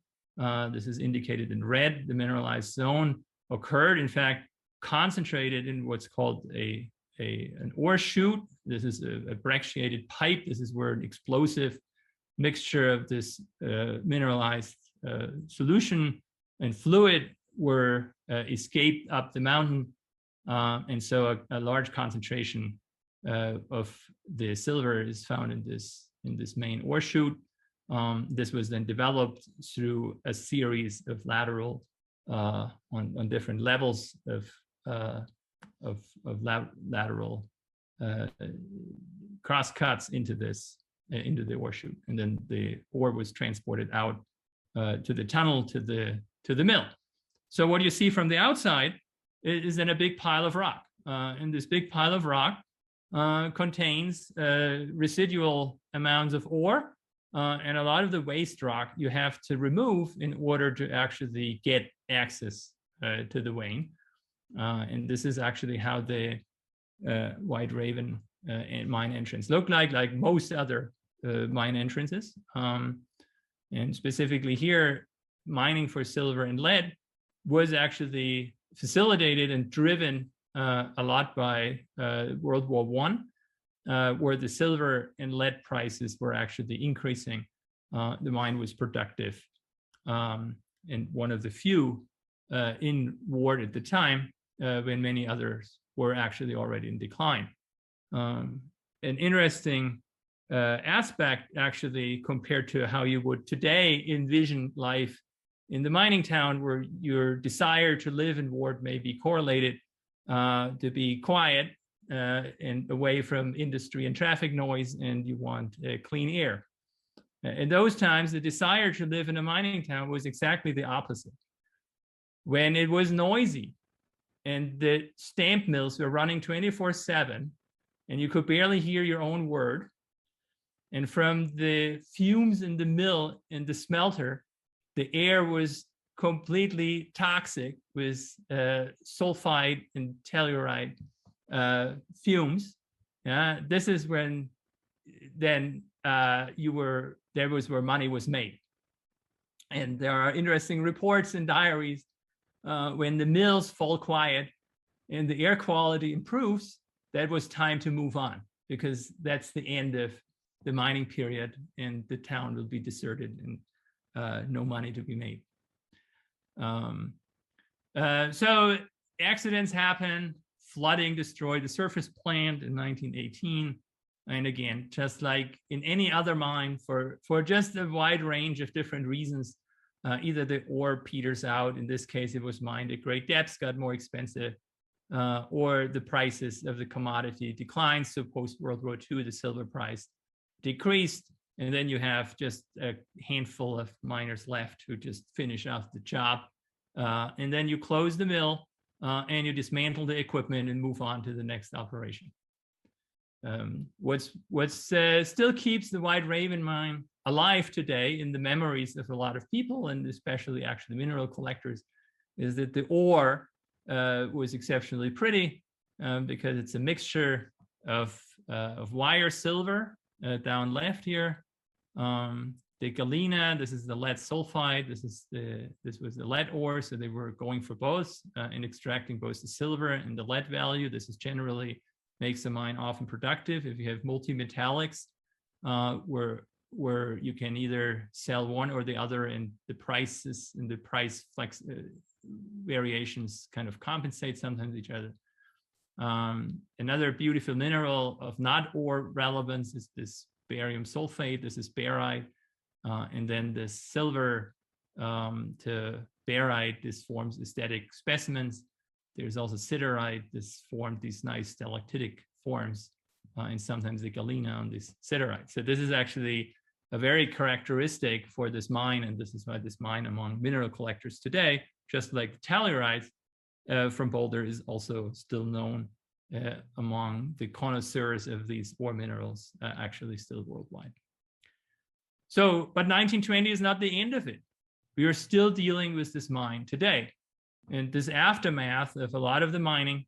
[SPEAKER 2] This is indicated in red. The mineralized zone occurred, in fact, concentrated in what's called an ore chute. This is a brachiated pipe. This is where an explosive mixture of this mineralized solution and fluid were escaped up the mountain. And so a large concentration of the silver is found in this main ore chute. This was then developed through a series of lateral on different levels of lateral cross cuts into the ore chute, and then the ore was transported out to the tunnel to the mill. So what you see from the outside is then a big pile of rock, and this big pile of rock contains residual amounts of ore, and a lot of the waste rock you have to remove in order to actually get access to the vein. And this is actually how the White Raven mine entrance looked like most other mine entrances. And specifically here, mining for silver and lead was actually facilitated and driven a lot by World War I, where the silver and lead prices were actually increasing. The mine was productive, and one of the few in Ward at the time, when many others were actually already in decline. An interesting aspect, actually, compared to how you would today envision life in the mining town, where your desire to live in Ward may be correlated to be quiet and away from industry and traffic noise, and you want clean air. In those times, the desire to live in a mining town was exactly the opposite. When it was noisy and the stamp mills were running 24/7 and you could barely hear your own word, and from the fumes in the mill and the smelter, the air was completely toxic with sulfide and telluride fumes. This is when then there was where money was made. And there are interesting reports in diaries when the mills fall quiet and the air quality improves, that was time to move on, because that's the end of the mining period and the town will be deserted and no money to be made. So accidents happen. Flooding destroyed the surface plant in 1918. And again, just like in any other mine, for just a wide range of different reasons, either the ore peters out, in this case it was mined at great depths, got more expensive, or the prices of the commodity declined. So post-World War II, the silver price decreased, and then you have just a handful of miners left who just finish off the job. And then you close the mill and you dismantle the equipment and move on to the next operation. What's still keeps the White Raven mine alive today in the memories of a lot of people, and especially actually mineral collectors, is that the ore was exceptionally pretty because it's a mixture of wire silver down left here, the galena, this is the lead sulfide, this was the lead ore, so they were going for both and extracting both the silver and the lead value. This is generally makes the mine often productive if you have multi-metallics, where you can either sell one or the other, and the prices and the price variations kind of compensate sometimes each other. Another beautiful mineral of not ore relevance is this barium sulfate. This is barite, and then the silver to barite. This forms aesthetic specimens. There's also siderite. This formed these nice stalactitic forms, and sometimes the galena on this siderite. So this is actually a very characteristic for this mine, and this is why this mine among mineral collectors today, just like the Tellurides from Boulder, is also still known among the connoisseurs of these ore minerals, actually still worldwide. So, but 1920 is not the end of it. We are still dealing with this mine today. And this aftermath of a lot of the mining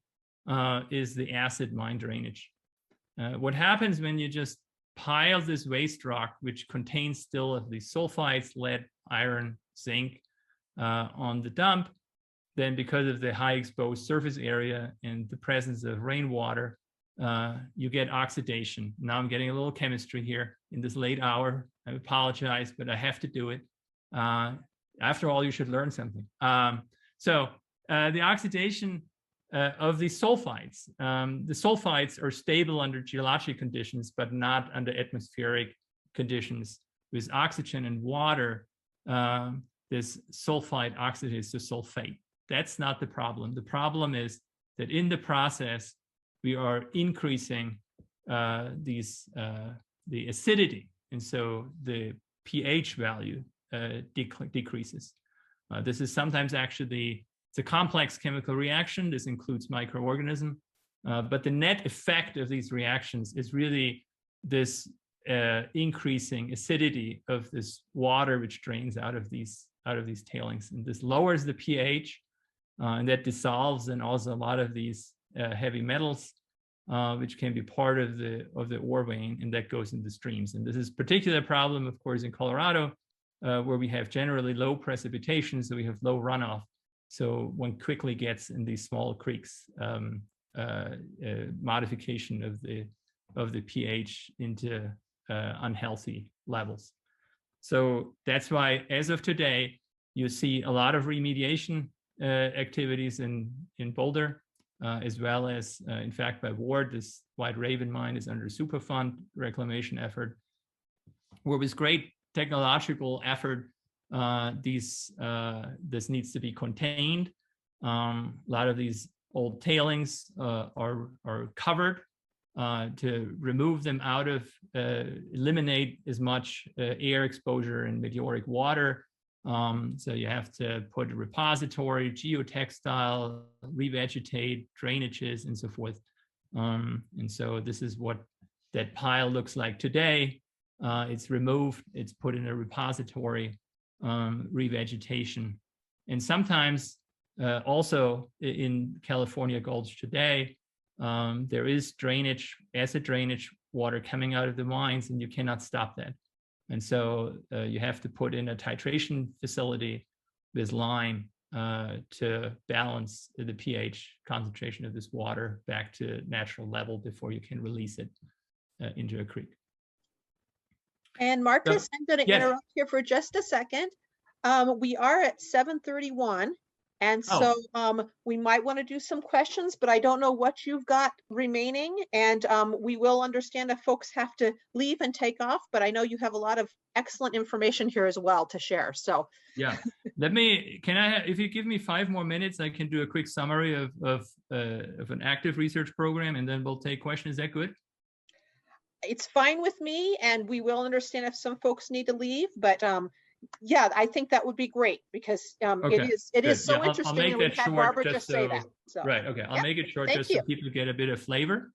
[SPEAKER 2] is the acid mine drainage. What happens when you just pile this waste rock, which contains still of these sulfides, lead, iron, zinc, on the dump, then because of the high exposed surface area and the presence of rainwater, you get oxidation. Now I'm getting a little chemistry here in this late hour. I apologize, but I have to do it. After all, you should learn something. So the oxidation of these sulfides. The sulfides are stable under geologic conditions, but not under atmospheric conditions. With oxygen and water, this sulfide oxidates to sulfate. That's not the problem. The problem is that in the process, we are increasing the acidity. And so the pH value decreases. This is sometimes actually, it's a complex chemical reaction. This includes microorganisms, but the net effect of these reactions is really this increasing acidity of this water which drains out of these tailings, and this lowers the pH, and that dissolves and also a lot of these heavy metals, which can be part of the ore vein, and that goes into streams. And this is a particular problem, of course, in Colorado, where we have generally low precipitation, so we have low runoff. So one quickly gets in these small creeks modification of the pH into unhealthy levels. So that's why, as of today, you see a lot of remediation activities in Boulder, as well as, in fact, by Ward. This White Raven mine is under Superfund reclamation effort, where with great technological effort, this needs to be contained. A lot of these old tailings are covered to remove them out of, eliminate as much air exposure and meteoric water. So you have to put a repository, geotextile, revegetate, drainages, and so forth. And so this is what that pile looks like today. It's removed, it's put in a repository, revegetation. And sometimes also in California Gulch today, there is drainage, acid drainage water coming out of the mines, and you cannot stop that. And so you have to put in a titration facility with lime to balance the pH concentration of this water back to natural level before you can release it into a creek.
[SPEAKER 1] And Marcus, I'm going to
[SPEAKER 2] yes.
[SPEAKER 1] interrupt here for just a second. We are at 7:31, and so we might want to do some questions, but I don't know what you've got remaining, and we will understand if folks have to leave and take off, but I know you have a lot of excellent information here as well to share. So
[SPEAKER 2] yeah, if you give me 5 more minutes, I can do a quick summary of an active research program, and then we'll take questions. Is that good?
[SPEAKER 1] It's fine with me, and we will understand if some folks need to leave, but yeah, I think that would be great, because
[SPEAKER 2] okay,
[SPEAKER 1] it is so
[SPEAKER 2] yeah,
[SPEAKER 1] interesting.
[SPEAKER 2] I'll make that short,
[SPEAKER 1] Barbara just say that. So.
[SPEAKER 2] Right. Okay. I'll make it short
[SPEAKER 1] Thank
[SPEAKER 2] just
[SPEAKER 1] you.
[SPEAKER 2] so people get a bit of flavor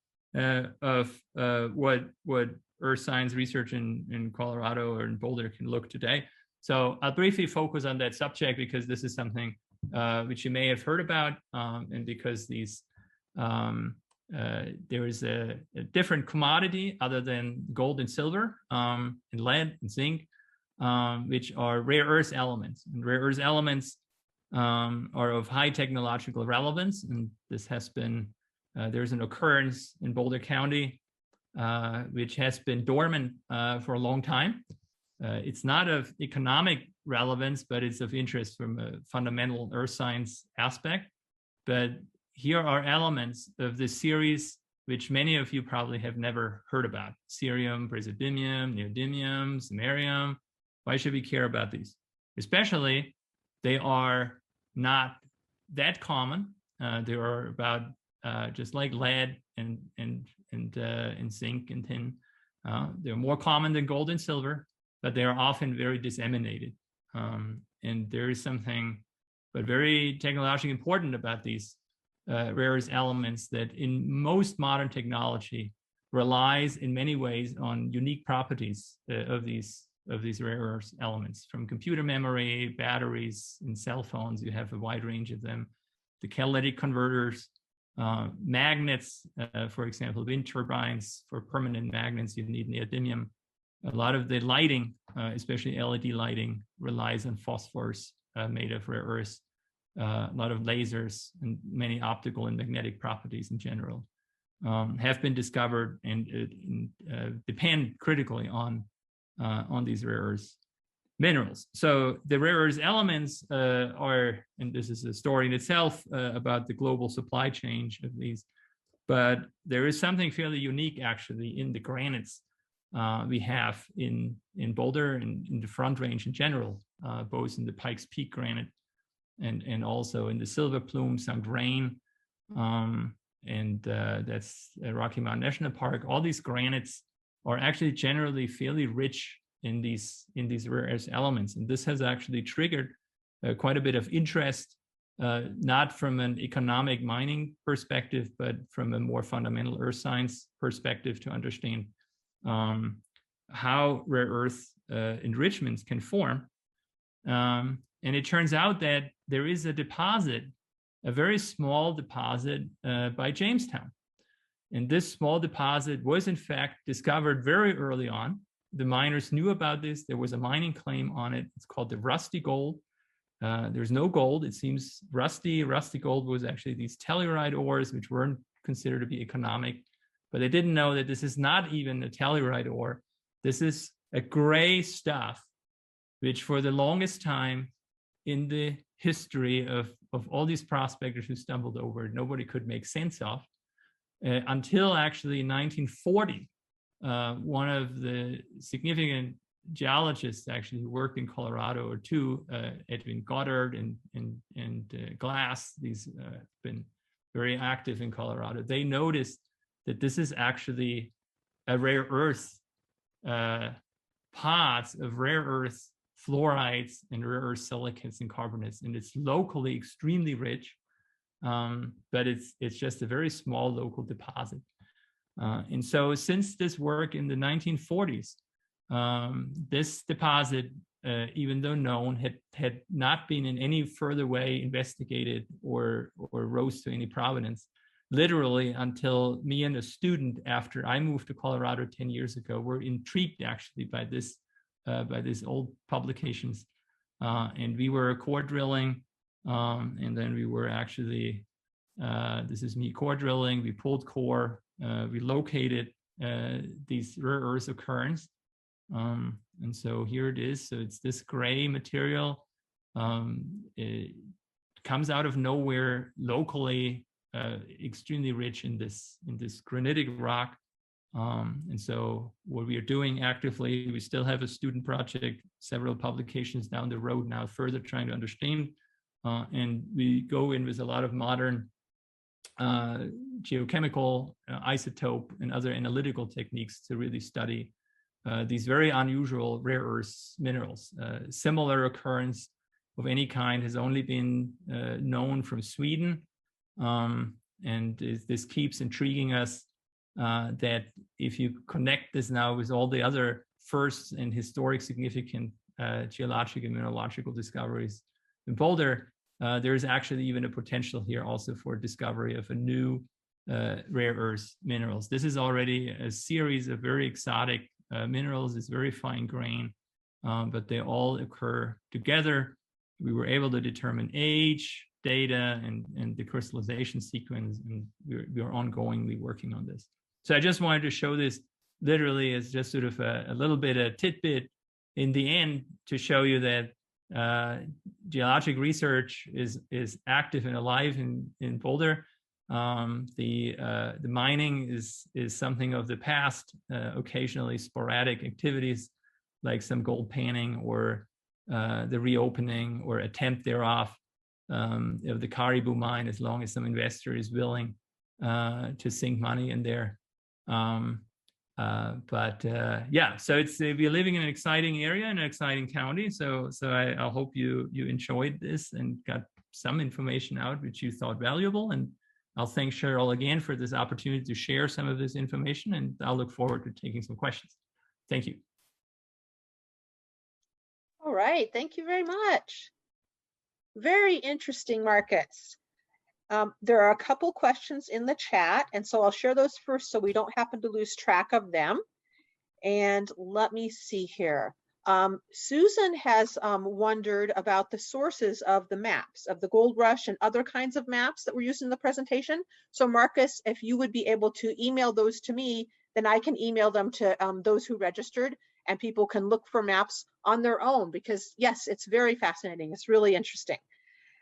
[SPEAKER 2] of what earth science research in Colorado or in Boulder can look today. So I'll briefly focus on that subject because this is something which you may have heard about, and because these there is a different commodity other than gold and silver, and lead and zinc, which are rare earth elements. And rare earth elements are of high technological relevance. And this has been, there's an occurrence in Boulder County, which has been dormant for a long time. It's not of economic relevance, but it's of interest from a fundamental earth science aspect. But here are elements of this series, which many of you probably have never heard about: cerium, praseodymium, neodymium, samarium. Why should we care about these? Especially, they are not that common. They are about just like lead and zinc and tin. They're more common than gold and silver, but they are often very disseminated. And there is something but very technologically important about these rare earth elements that in most modern technology relies in many ways on unique properties of these rare earth elements. From computer memory, batteries, and cell phones, you have a wide range of them. The catalytic converters, magnets, for example, wind turbines. For permanent magnets, you need neodymium. A lot of the lighting, especially LED lighting, relies on phosphors made of rare earths. A lot of lasers and many optical and magnetic properties in general have been discovered and depend critically on these rare earth minerals. So the rare earth elements are, and this is a story in itself about the global supply chain of these, but there is something fairly unique actually in the granites we have in Boulder and in the Front Range in general, both in the Pikes Peak granite and also in the Silver Plume, St. Vrain, and that's Rocky Mountain National Park. All these granites are actually generally fairly rich in these rare earth elements, and this has actually triggered quite a bit of interest, not from an economic mining perspective, but from a more fundamental earth science perspective to understand how rare earth enrichments can form. And it turns out that there is a deposit, a very small deposit by Jamestown. And this small deposit was in fact discovered very early on. The miners knew about this. There was a mining claim on it. It's called the rusty gold. There's no gold. It seems rusty gold was actually these Telluride ores, which weren't considered to be economic. But they didn't know that this is not even a Telluride ore. This is a gray stuff, which for the longest time in the history of all these prospectors who stumbled over it, nobody could make sense of, until actually 1940. One of the significant geologists actually who worked in Colorado, or two, Edwin Goddard and Glass, these have been very active in Colorado. They noticed that this is actually a rare earth, pods of rare earth fluorides and rare earth silicates and carbonates, and it's locally extremely rich, but it's just a very small local deposit. And so since this work in the 1940s, this deposit, even though known, had not been in any further way investigated or rose to any provenance, literally until me and a student, after I moved to Colorado 10 years ago, were intrigued actually by this by these old publications. And we were core drilling, and then we were actually, this is me core drilling, we pulled core, we located these rare earth occurrence. And so here it is. So it's this gray material. It comes out of nowhere, locally, extremely rich in this granitic rock. And so what we are doing actively, we still have a student project, several publications down the road now, further trying to understand. And we go in with a lot of modern geochemical, isotope, and other analytical techniques to really study these very unusual rare earth minerals. Similar occurrence of any kind has only been known from Sweden. And this keeps intriguing us, that if you connect this now with all the other first and historic significant geologic and mineralogical discoveries in Boulder, there is actually even a potential here also for discovery of a new rare earth minerals. This is already a series of very exotic minerals. It's very fine grain, but they all occur together. We were able to determine age, data, and the crystallization sequence, and we are ongoingly working on this. So I just wanted to show this literally as just sort of a little bit of tidbit in the end to show you that geologic research is active and alive in Boulder. The mining is something of the past, occasionally sporadic activities like some gold panning or the reopening or attempt thereof of the Caribou mine, as long as some investor is willing to sink money in there. Yeah, so it's we're living in an exciting area, in an exciting county. So I hope you enjoyed this and got some information out which you thought valuable. And I'll thank Cheryl again for this opportunity to share some of this information, and I'll look forward to taking some questions. Thank you.
[SPEAKER 1] All right, thank you very much. Very interesting, Marcus. There are a couple questions in the chat, and so I'll share those first so we don't happen to lose track of them. And let me see here. Susan has wondered about the sources of the maps, of the gold rush and other kinds of maps that were used in the presentation. So Marcus, if you would be able to email those to me, then I can email them to those who registered, and people can look for maps on their own, because yes, it's very fascinating. It's really interesting.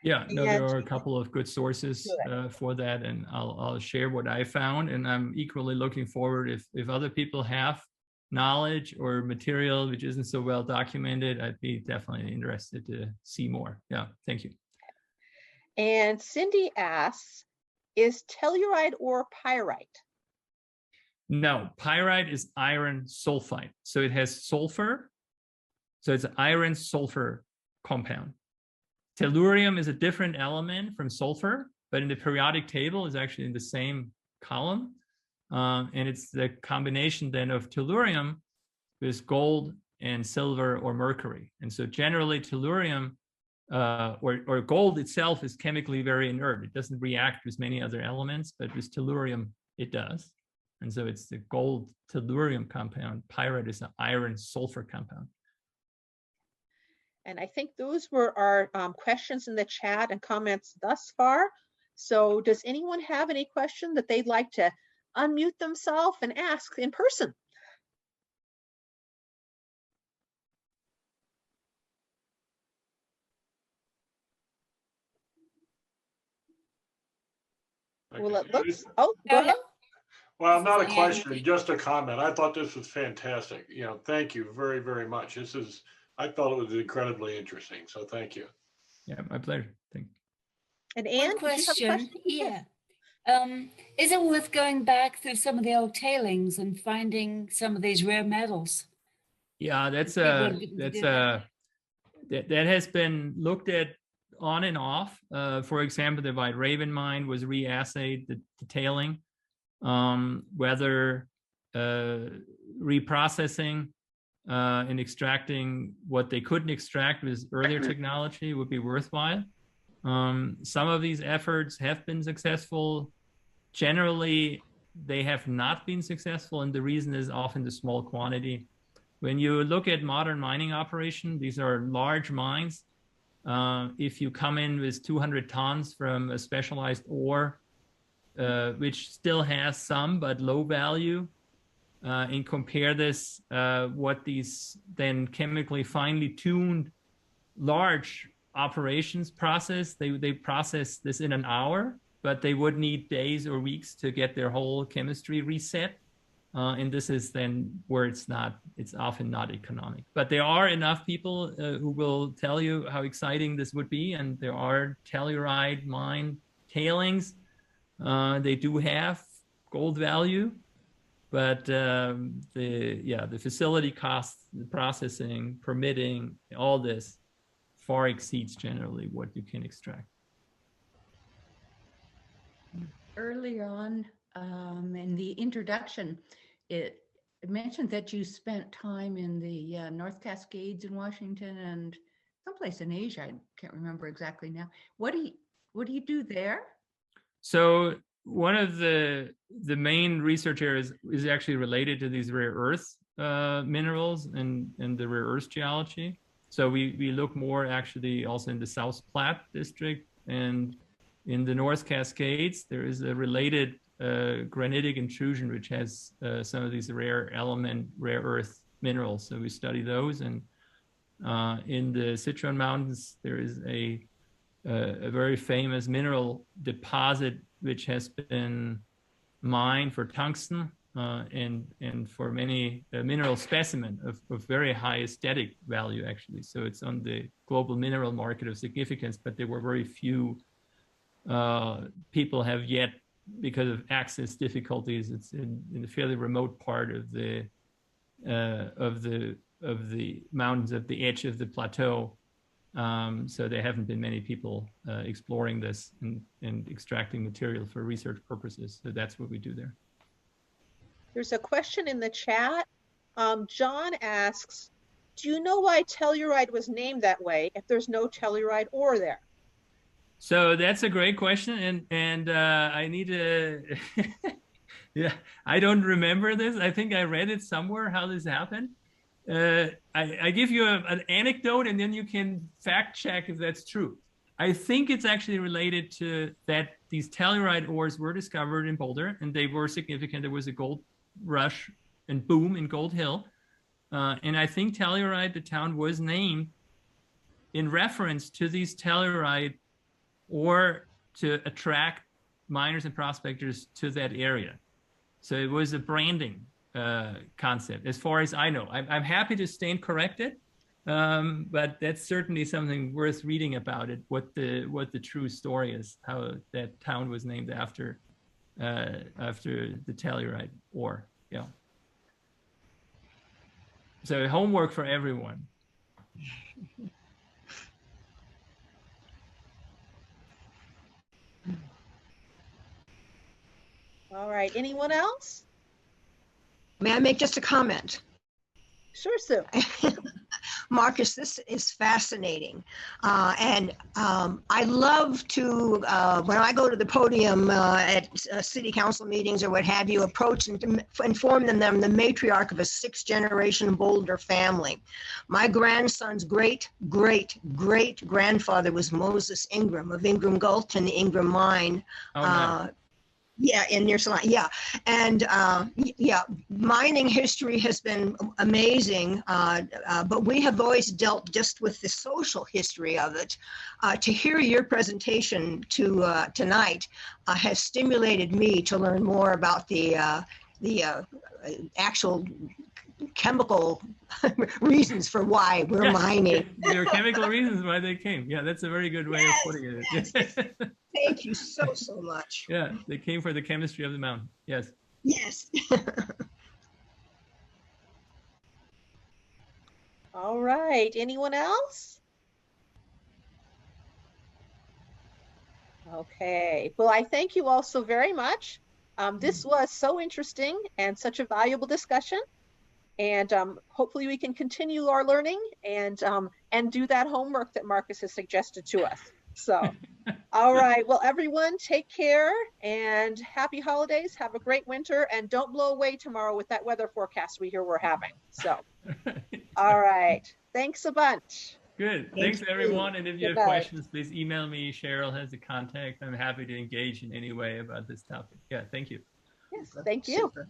[SPEAKER 2] Yeah, no, there are a couple of good sources for that, and I'll share what I found. And I'm equally looking forward, if other people have knowledge or material which isn't so well documented, I'd be definitely interested to see more. Yeah, thank you.
[SPEAKER 1] And Cindy asks, is Telluride ore pyrite?
[SPEAKER 2] No, pyrite is iron sulfite. So it has sulfur. So it's an iron sulfur compound. Tellurium is a different element from sulfur, but in the periodic table is actually in the same column. And it's the combination then of tellurium with gold and silver or mercury. And so generally tellurium or gold itself is chemically very inert. It doesn't react with many other elements, but with tellurium it does. And so it's the gold tellurium compound. Pyrite is an iron sulfur compound.
[SPEAKER 1] And I think those were our questions in the chat and comments thus far. So does anyone have any question that they'd like to unmute themselves and ask in person? Well, it looks, oh, go ahead.
[SPEAKER 3] Well, not a question, just a comment. I thought this was fantastic. You know, thank you very, very much. I thought it was incredibly interesting. So thank you.
[SPEAKER 2] Yeah, my pleasure. Thank you.
[SPEAKER 1] And Anne,
[SPEAKER 4] one question. Yeah. Is it worth going back through some of the old tailings and finding some of these rare metals?
[SPEAKER 2] Yeah, that has been looked at on and off. For example, the White Raven mine was reassayed, the tailing, whether reprocessing and extracting what they couldn't extract with earlier technology would be worthwhile. Some of these efforts have been successful. Generally, they have not been successful, and the reason is often the small quantity. When you look at modern mining operation, these are large mines. If you come in with 200 tons from a specialized ore, which still has some but low value, and compare this what these then chemically finely tuned large operations process, they process this in an hour, but they would need days or weeks to get their whole chemistry reset. And this is then where it's often not economic. But there are enough people who will tell you how exciting this would be, and there are Telluride mine tailings. They do have gold value, but the facility costs, the processing, permitting, all this far exceeds generally what you can extract.
[SPEAKER 5] Earlier on in the introduction, it mentioned that you spent time in the North Cascades in Washington and someplace in Asia. I can't remember exactly now. What do you do there?
[SPEAKER 2] So one of the main research areas is actually related to these rare earth minerals and the rare earth geology. So we look more actually also in the South Platte district, and in the North Cascades, there is a related granitic intrusion, which has some of these rare earth minerals. So we study those. And in the Citroen Mountains, there is a very famous mineral deposit, which has been mined for tungsten and for many mineral specimen of very high aesthetic value, actually. So it's on the global mineral market of significance, but there were very few people have yet, because of access difficulties, it's in a fairly remote part of the mountains at the edge of the plateau. So there haven't been many people exploring this and extracting material for research purposes. So that's what we do there.
[SPEAKER 1] There's a question in the chat. John asks, do you know why Telluride was named that way if there's no Telluride ore there?
[SPEAKER 2] So that's a great question, and I need to, yeah, I don't remember this. I think I read it somewhere how this happened. I give you an anecdote, and then you can fact check if that's true. I think it's actually related to that these Telluride ores were discovered in Boulder, and they were significant. There was a gold rush and boom in Gold Hill. And I think Telluride, the town, was named in reference to these Telluride, or to attract miners and prospectors to that area. So it was a branding concept, as far as I know. I'm happy to stand corrected, but that's certainly something worth reading about it, what the true story is, how that town was named after the Telluride ore. Yeah. So homework for everyone.
[SPEAKER 1] All right, anyone else?
[SPEAKER 6] May I make just a comment?
[SPEAKER 1] Sure, Sue.
[SPEAKER 6] Marcus, this is fascinating. And I love to, when I go to the podium at city council meetings or what have you, approach and inform them that I'm the matriarch of a 6th-generation Boulder family. My grandson's great-great-great-grandfather was Moses Ingram of Ingram Gulch and the Ingram Mine.
[SPEAKER 2] Oh, no.
[SPEAKER 6] Yeah, in near Silvanite, yeah. And yeah, mining history has been amazing, but we have always dealt just with the social history of it. To hear your presentation tonight has stimulated me to learn more about the actual chemical reasons for why we're mining.
[SPEAKER 2] There are chemical reasons why they came. Yeah, that's a very good way of putting it.
[SPEAKER 6] Yes. Thank you so much.
[SPEAKER 2] Yeah, they came for the chemistry of the mountain. Yes.
[SPEAKER 6] Yes.
[SPEAKER 1] All right, anyone else? Okay, well, I thank you all so very much. This was so interesting and such a valuable discussion. And hopefully we can continue our learning and do that homework that Marcus has suggested to us. So All right. Well, everyone, take care and happy holidays. Have a great winter, and don't blow away tomorrow with that weather forecast we hear we're having. So, all right. Thanks a bunch.
[SPEAKER 2] Good. Thanks, everyone. And if you have questions, please email me. Cheryl has the contact. I'm happy to engage in any way about this topic. Yeah, thank you.
[SPEAKER 1] Yes, thank you.
[SPEAKER 6] Super.